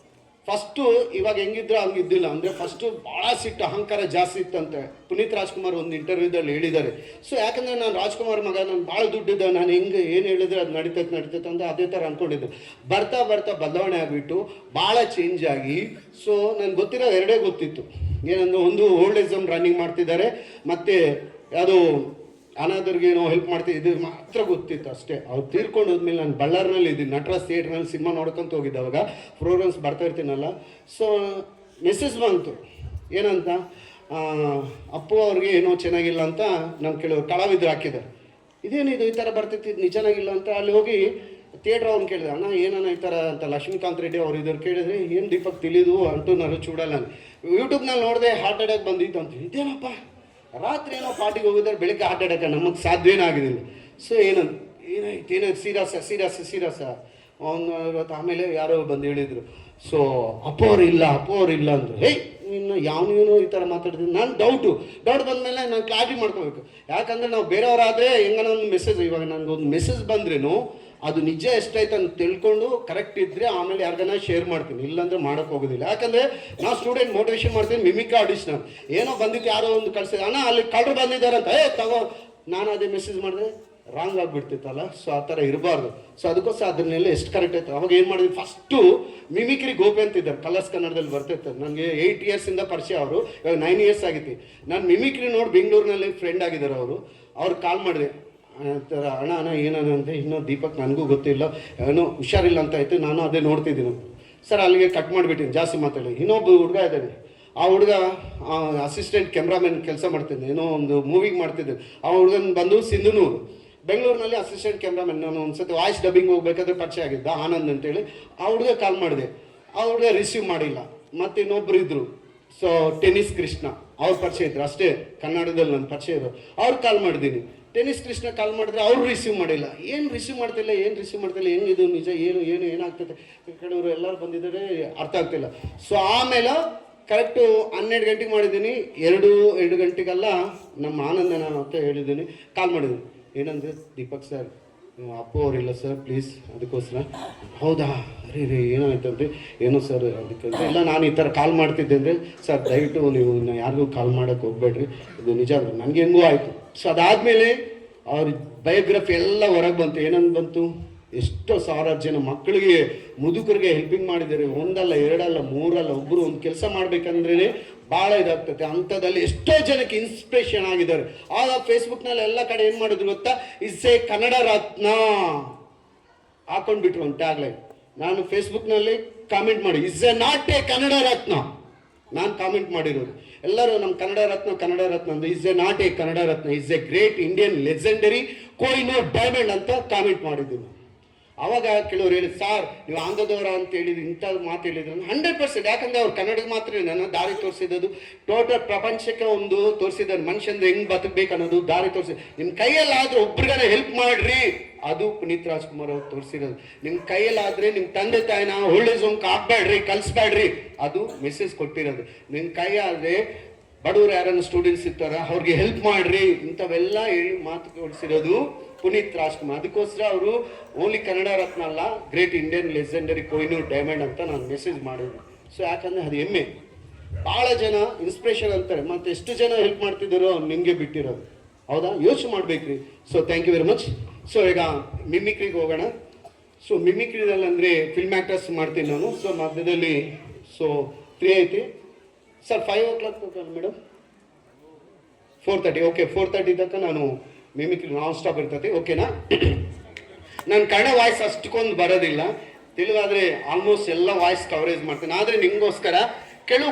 ಫಸ್ಟು ಇವಾಗ ಹೆಂಗಿದ್ರು ಹಂಗಿದ್ದಿಲ್ಲ. ಅಂದರೆ ಫಸ್ಟು ಭಾಳ ಸಿಟ್ಟು, ಅಹಂಕಾರ ಜಾಸ್ತಿ ಇತ್ತಂತೆ. ಪುನೀತ್ ರಾಜ್ಕುಮಾರ್ ಒಂದು ಇಂಟರ್ವ್ಯೂದಲ್ಲಿ ಹೇಳಿದ್ದಾರೆ. ಸೊ ಯಾಕಂದರೆ ನಾನು ರಾಜ್ಕುಮಾರ್ ಮಗ, ನಾನು ಭಾಳ ದುಡ್ಡಿದ್ದ, ನಾನು ಹೆಂಗೆ ಏನು ಹೇಳಿದ್ರೆ ಅದು ನಡೀತೈತೆ ಅಂತ ಅದೇ ಥರ ಅಂದ್ಕೊಂಡಿದ್ದೆ. ಬರ್ತಾ ಬರ್ತಾ ಬದಲಾವಣೆ ಆಗಿಬಿಟ್ಟು ಭಾಳ ಚೇಂಜ್ ಆಗಿ, ಸೊ ನನಗೆ ಗೊತ್ತಿರೋ 2 ಗೊತ್ತಿತ್ತು. ಏನಂದ್ರೆ ಒಂದು ಓಲ್ಡ್ ಏಜ್ ಹೋಮ್ ರನ್ನಿಂಗ್ ಮಾಡ್ತಿದ್ದಾರೆ, ಮತ್ತು ಅದು ಅನಾಥರಿಗೆ ಏನೋ ಹೆಲ್ಪ್ ಮಾಡ್ತಿದ್ದೆ, ಇದು ಮಾತ್ರ ಗೊತ್ತಿತ್ತು ಅಷ್ಟೇ. ಅವ್ರು ತೀರ್ಕೊಂಡು ಹೋದ್ಮೇಲೆ ನಾನು ಬಳ್ಳಾರಿನಲ್ಲಿ ಇದ್ದೀನಿ, ನಟರಾಜ್ ಥಿಯೇಟ್ರ್ನಲ್ಲಿ ಸಿನಿಮಾ ನೋಡ್ಕೊಂತ ಹೋಗಿದ್ದೆ. ಅವಾಗ ಪ್ರೋಗ್ರಾಮ್ಸ್ ಬರ್ತಾ ಇರ್ತೀನಲ್ಲ. ಸೊ ಮೆಸೇಜ್ ಬಂತು, ಏನಂತ, ಅಪ್ಪು ಅವ್ರಿಗೆ ಏನೋ ಚೆನ್ನಾಗಿಲ್ಲ ಅಂತ ನಮ್ಮ ಕೆಲವರು ಕಲಾವಿದ್ರು ಹಾಕಿದ್ದಾರೆ. ಇದೇನಿದು ಈ ಥರ ಬರ್ತೈತಿ, ಇದು ನಿಜನಾಗಿಲ್ಲ ಅಂತ. ಅಲ್ಲಿ ಹೋಗಿ ಥಿಯೇಟ್ರ್ ಅವ್ನು ಕೇಳಿದೆ, ಅಣ್ಣ ಏನನ್ನ ಈ ಥರ ಅಂತ. ಲಕ್ಷ್ಮೀಕಾಂತ್ ರೆಡ್ಡಿ ಅವ್ರು ಇದ್ರು. ಕೇಳಿದ್ರೆ ಏನು ದೀಪಕ್ ತಿಳಿದು ಅಂಟು ನಾನು ಚೂಡಲ್ಲ. ಯೂಟ್ಯೂಬ್ನಲ್ಲಿ ನೋಡಿದೆ ಹಾರ್ಟ್ ಅಟ್ಯಾಕ್ ಬಂದಿತ್ತು ಅಂತ. ಇದೇನಪ್ಪ, ರಾತ್ರಿ ಏನೋ ಪಾರ್ಟಿಗೆ ಹೋಗಿದ್ದಾರೆ, ಬೆಳಿಗ್ಗೆ ಹಾರ್ಟ್ ಅಟ್ಯಾಕ್, ನಮಗೆ ಸಾಧ್ಯನೇ ಆಗಿದ್ದಿಲ್ಲ. ಸೊ ಏನಾಯ್ತು ಸೀರಿಯಸ್ ಅವತ್ತು. ಆಮೇಲೆ ಯಾರೋ ಬಂದು ಹೇಳಿದರು, ಸೊ ಅಪ್ಪು ಅವ್ರು ಇಲ್ಲ ಅಂದರು. ಇನ್ನು ಯಾವನೇನೋ ಈ ಥರ ಮಾತಾಡ್ತೀನಿ. ನಾನು ಡೌಟ್ ಬಂದಮೇಲೆ ನಾನು ಕ್ಲಾರಿಟಿ ಮಾಡ್ಕೋಬೇಕು. ಯಾಕಂದರೆ ನಾವು ಬೇರೆಯವರಾದರೆ ಹೆಂಗನ ಒಂದು ಮೆಸೇಜ್, ಇವಾಗ ನನಗೊಂದು ಮೆಸೇಜ್ ಬಂದ್ರೂ ಅದು ನಿಜ ಎಷ್ಟಾಯ್ತು ಅಂತ ತಿಳ್ಕೊಂಡು ಕರೆಕ್ಟ್ ಇದ್ದರೆ ಆಮೇಲೆ ಯಾರಿಗಾನ ಶೇರ್ ಮಾಡ್ತೀನಿ, ಇಲ್ಲಾಂದರೆ ಮಾಡೋಕ್ಕೆ ಹೋಗೋದಿಲ್ಲ. ಯಾಕಂದರೆ ನಾವು ಸ್ಟೂಡೆಂಟ್ ಮೋಟಿವೇಶನ್ ಮಾಡ್ತೀನಿ. ಮಿಮಿಕ್ರಿ ಆಡಿಷನ್ ಏನೋ ಬಂದಿತ್ತು, ಯಾರೋ ಒಂದು ಕಳಿಸಿದೆ, ಅಣ್ಣ ಅಲ್ಲಿ ಕಳ್ಳರು ಬಂದಿದ್ದಾರೆ ಅಂತ, ತಗೋ. ನಾನು ಅದೇ ಮೆಸೇಜ್ ಮಾಡಿದ್ರೆ ರಾಂಗ್ ಆಗಿಬಿಡ್ತಿತ್ತಲ್ಲ. ಸೊ ಆ ಥರ ಇರಬಾರ್ದು. ಸೊ ಅದಕ್ಕೋಸ್ಕರ ಅದನ್ನೆಲ್ಲ ಎಷ್ಟು ಕರೆಕ್ಟ್ ಆಯ್ತು. ಅವಾಗ ಏನು ಮಾಡಿದ್ವಿ, ಫಸ್ಟು ಮಿಮಿಕ್ರಿ ಗೋಪಿ ಅಂತಿದ್ದಾರೆ, ಕಲರ್ಸ್ ಕನ್ನಡದಲ್ಲಿ ಬರ್ತಿರ್ತಾರೆ. ನನಗೆ 8 ಇಯರ್ಸಿಂದ ಪರಿಚಯ ಅವರು, ಇವಾಗ 9 ಇಯರ್ಸ್ ಆಗಿತ್ತು. ನಾನು ಮಿಮಿಕ್ರಿ ನೋಡಿ ಬೆಂಗಳೂರಿನಲ್ಲಿ ಫ್ರೆಂಡ್ ಆಗಿದ್ದಾರೆ ಅವರು. ಅವ್ರು ಕಾಲ್ ಮಾಡಿದೆ, ಥರ ಅಣ್ಣ ಏನಂತೆ, ಇನ್ನೂ ದೀಪಕ್ ನನಗೂ ಗೊತ್ತಿಲ್ಲ, ಏನೋ ಹುಷಾರಿಲ್ಲ ಅಂತ ಆಯಿತು, ನಾನು ಅದೇ ನೋಡ್ತಿದ್ದೀನಿ ಸರ್. ಅಲ್ಲಿಗೆ ಕಟ್ ಮಾಡಿಬಿಟ್ಟಿನಿ, ಜಾಸ್ತಿ ಮಾತಾಡಿ. ಇನ್ನೊಬ್ಬ ಹುಡುಗ ಇದ್ದಾನೆ, ಆ ಹುಡುಗ ಅಸಿಸ್ಟೆಂಟ್ ಕ್ಯಾಮ್ರಾಮನ್ ಕೆಲಸ ಮಾಡ್ತಿದ್ದೆ, ಏನೋ ಒಂದು ಮೂವಿಗೆ ಮಾಡ್ತಿದ್ದೆ. ಆ ಹುಡುಗನ ಬಂದು ಸಿಂಧನೂರು, ಬೆಂಗಳೂರಿನಲ್ಲಿ ಅಸಿಸ್ಟೆಂಟ್ ಕ್ಯಾಮ್ರಾಮನ್. ನಾನು ಒಂದು ಸತಿ ವಾಯ್ಸ್ ಡಬ್ಬಿಂಗ್ ಹೋಗ್ಬೇಕಾದ್ರೆ ಪರಿಚಯ ಆಗಿದ್ದ ಆನಂದ್ ಅಂತೇಳಿ. ಆ ಹುಡುಗ ಕಾಲ್ ಮಾಡಿದೆ, ಆ ಹುಡುಗ ರಿಸೀವ್ ಮಾಡಿಲ್ಲ. ಮತ್ತು ಇನ್ನೊಬ್ಬರು ಇದ್ದರು, ಸೊ ಟೆನ್ನಿಸ್ ಕೃಷ್ಣ, ಅವ್ರು ಪರಿಚಯ ಇದ್ರು ಅಷ್ಟೇ, ಕನ್ನಡದಲ್ಲಿ ನನ್ನ ಪರಿಚಯ ಇದ್ರು. ಅವ್ರು ಕಾಲ್ ಮಾಡಿದ್ದೀನಿ. ಟೆನ್ನಿಸ್ ಕೃಷ್ಣ ಕಾಲ್ ಮಾಡಿದ್ರೆ ಅವ್ರು ರಿಸೀವ್ ಮಾಡಿಲ್ಲ. ಏನು ರಿಸೀವ್ ಮಾಡ್ತಿಲ್ಲ, ಹೆಂಗಿದು ನಿಜ, ಏನಾಗ್ತದೆ, ಕೆಲವರು ಎಲ್ಲರೂ ಬಂದಿದ್ದಾರೆ, ಅರ್ಥ ಆಗ್ತಿಲ್ಲ. ಸೊ ಆಮೇಲೆ ಕರೆಕ್ಟು 12 ಗಂಟೆಗೆ ಮಾಡಿದ್ದೀನಿ. 2 ಗಂಟೆಗೆಲ್ಲ ನಮ್ಮ ಆನಂದನ ಅಂತ ಹೇಳಿದ್ದೀನಿ, ಕಾಲ್ ಮಾಡಿದ್ದೀನಿ. ಏನಂದರೆ, ದೀಪಕ್ ಸರ್ ಅಪ್ಪು ಅವರಿಲ್ಲ ಸರ್ ಪ್ಲೀಸ್ ಅದಕ್ಕೋಸ್ಕರ. ಹೌದಾ, ಅರೆ ರೀ ಏನಾಯ್ತಂತೆ, ಏನೋ ಸರ್ ಅದಕ್ಕೆ ಇಲ್ಲ ನಾನು ಈ ಥರ ಕಾಲ್ ಮಾಡ್ತಿದ್ದೆ ಅಂದರೆ ಸರ್ ದಯವಿಟ್ಟು ನೀವು ಇನ್ನು ಯಾರಿಗೂ ಕಾಲ್ ಮಾಡೋಕ್ಕೆ ಹೋಗ್ಬೇಡ್ರಿ, ಇದು ನಿಜ ನನಗೆ ಹೆಂಗೂ ಆಯಿತು. ಸೊ ಅದಾದಮೇಲೆ ಅವ್ರ ಬಯೋಗ್ರಫಿ ಎಲ್ಲ ಹೊರಗೆ ಬಂತು. ಏನಂತ ಬಂತು, ಎಷ್ಟೋ ಸಾವಿರಾರು ಜನ ಮಕ್ಕಳಿಗೆ ಮುದುಕರಿಗೆ ಹೆಲ್ಪಿಂಗ್ ಮಾಡಿದ್ದಾರೆ. ಒಂದಲ್ಲ ಎರಡಲ್ಲ ಮೂರಲ್ಲ, ಒಬ್ಬರು ಒಂದು ಕೆಲಸ ಮಾಡ್ಬೇಕಂದ್ರೇ ಭಾಳ ಇದಾಗ್ತದೆ. ಅಂಥದ್ದಲ್ಲಿ ಎಷ್ಟೋ ಜನಕ್ಕೆ ಇನ್ಸ್ಪಿರೇಷನ್ ಆಗಿದ್ದಾರೆ. ಆಗ ಫೇಸ್ಬುಕ್ನಲ್ಲಿ ಎಲ್ಲ ಕಡೆ ಏನು ಮಾಡಿದ್ರು ಗೊತ್ತಾ, ಇಸ್ ಎ ಕನ್ನಡ ರತ್ನ ಹಾಕೊಂಡ್ಬಿಟ್ರು ಒಂದು ಟ್ಯಾಗ್ಲೈನ್. ನಾನು ಫೇಸ್ಬುಕ್ನಲ್ಲಿ ಕಾಮೆಂಟ್ ಮಾಡಿ is a not a Kannada Ratna, ನಾನು ಕಾಮೆಂಟ್ ಮಾಡಿರೋದು. ಎಲ್ಲರೂ ನಮ್ಮ ಕನ್ನಡ ರತ್ನ ಅಂದ್ರೆ is a not a Kannada Ratna, is a great Indian legendary Kohinoor diamond ಅಂತ ಕಾಮೆಂಟ್ ಮಾಡಿದ್ದೀನಿ. ಅವಾಗ ಕೆಲವರು ಹೇಳಿ ಸರ್ ನೀವು ಆಂಧ್ರದವರ ಅಂತ ಹೇಳಿದ್ರು, ಇಂಥ ಮಾತು ಹೇಳಿದ್ರು. 100%, ಯಾಕಂದ್ರೆ ಅವ್ರು ಕನ್ನಡಕ್ಕೆ ಮಾತ್ರ ನನ್ನ ದಾರಿ ತೋರಿಸಿದ್ದು, ಟೋಟಲ್ ಪ್ರಪಂಚಕ್ಕೆ ಒಂದು ತೋರಿಸಿದ್ದಾರೆ ಮನುಷ್ಯಂದ್ರೆ ಹೆಂಗ್ ಬದುಕಬೇಕು ಅನ್ನೋದು ದಾರಿ ತೋರಿಸಿ. ನಿಮ್ಮ ಕೈಯಲ್ಲಾದ್ರೆ ಒಬ್ರಿಗಾನ ಹೆಲ್ಪ್ ಮಾಡ್ರಿ, ಅದು ಪುನೀತ್ ರಾಜ್ಕುಮಾರ್ ಅವ್ರು ತೋರಿಸಿರೋದು. ನಿಮ್ಮ ಕೈಯಲ್ಲಾದ್ರೆ ನಿಮ್ಮ ತಂದೆ ತಾಯಿನ ಒಳ್ಳೆ ಸೋಂಕು ಹಾಕ್ಬೇಡ್ರಿ, ಕಲಿಸ್ಬೇಡ್ರಿ, ಅದು ಮೆಸೇಜ್ ಕೊಟ್ಟಿರೋದು. ನಿಮ್ಮ ಕೈಯಾದ್ರೆ ಬಡವರು ಯಾರನ್ನ ಸ್ಟೂಡೆಂಟ್ಸ್ ಇರ್ತಾರ ಅವ್ರಿಗೆ ಹೆಲ್ಪ್ ಮಾಡ್ರಿ, ಇಂಥವೆಲ್ಲ ಹೇಳಿ ಮಾತು ಕೊಡಿಸಿರೋದು ಪುನೀತ್ ರಾಜ್ಕುಮಾರ್. ಅದಕ್ಕೋಸ್ಕರ ಅವರು ಓನ್ಲಿ ಕನ್ನಡ ರತ್ನ ಅಲ್ಲ, great Indian legendary Kohinoor diamond ಅಂತ ನಾನು ಮೆಸೇಜ್ ಮಾಡಿದ್ರು. ಸೊ ಯಾಕಂದರೆ ಅದು ಹೆಮ್ಮೆ. ಭಾಳ ಜನ ಇನ್ಸ್ಪಿರೇಷನ್ ಅಂತಾರೆ, ಮತ್ತು ಎಷ್ಟು ಜನ ಹೆಲ್ಪ್ ಮಾಡ್ತಿದ್ದಾರೋ ಅವ್ರು ನಿಮಗೆ ಬಿಟ್ಟಿರೋದು. ಹೌದಾ, ಯೋಚನೆ ಮಾಡ್ಬೇಕ್ರಿ. So thank you very much. So ಈಗ ಮಿಮಿಕ್ರಿಗೆ ಹೋಗೋಣ. ಸೊ ಮಿಮಿಕ್ರಿದಲ್ಲಿ ಅಂದರೆ ಫಿಲ್ಮ್ ಆ್ಯಕ್ಟರ್ಸ್ ಮಾಡ್ತೀನಿ ನಾನು. ಸೊ ಮಧ್ಯದಲ್ಲಿ ಸೊ ಫ್ರೀ ಐತಿ ಸರ್. 5 o'clock madam, 4:30. ಓಕೆ, 4:30 ತನಕ ನಾನು ಮಿಮಿಕ್ರಿ ನಾನ್ ಸ್ಟಾಪ್ ಇರ್ತೈತಿ. ಓಕೆನಾ? ನಾನು ಕನ್ನಡ ವಾಯ್ಸ್ ಅಷ್ಟಕ್ಕೊಂದು ಬರೋದಿಲ್ಲ, ತಿಳಿವಾದರೆ ಆಲ್ಮೋಸ್ಟ್ ಎಲ್ಲ ವಾಯ್ಸ್ ಕವರೇಜ್ ಮಾಡ್ತೀನಿ. ಆದರೆ ನಿಮಗೋಸ್ಕರ ಕೆಲವು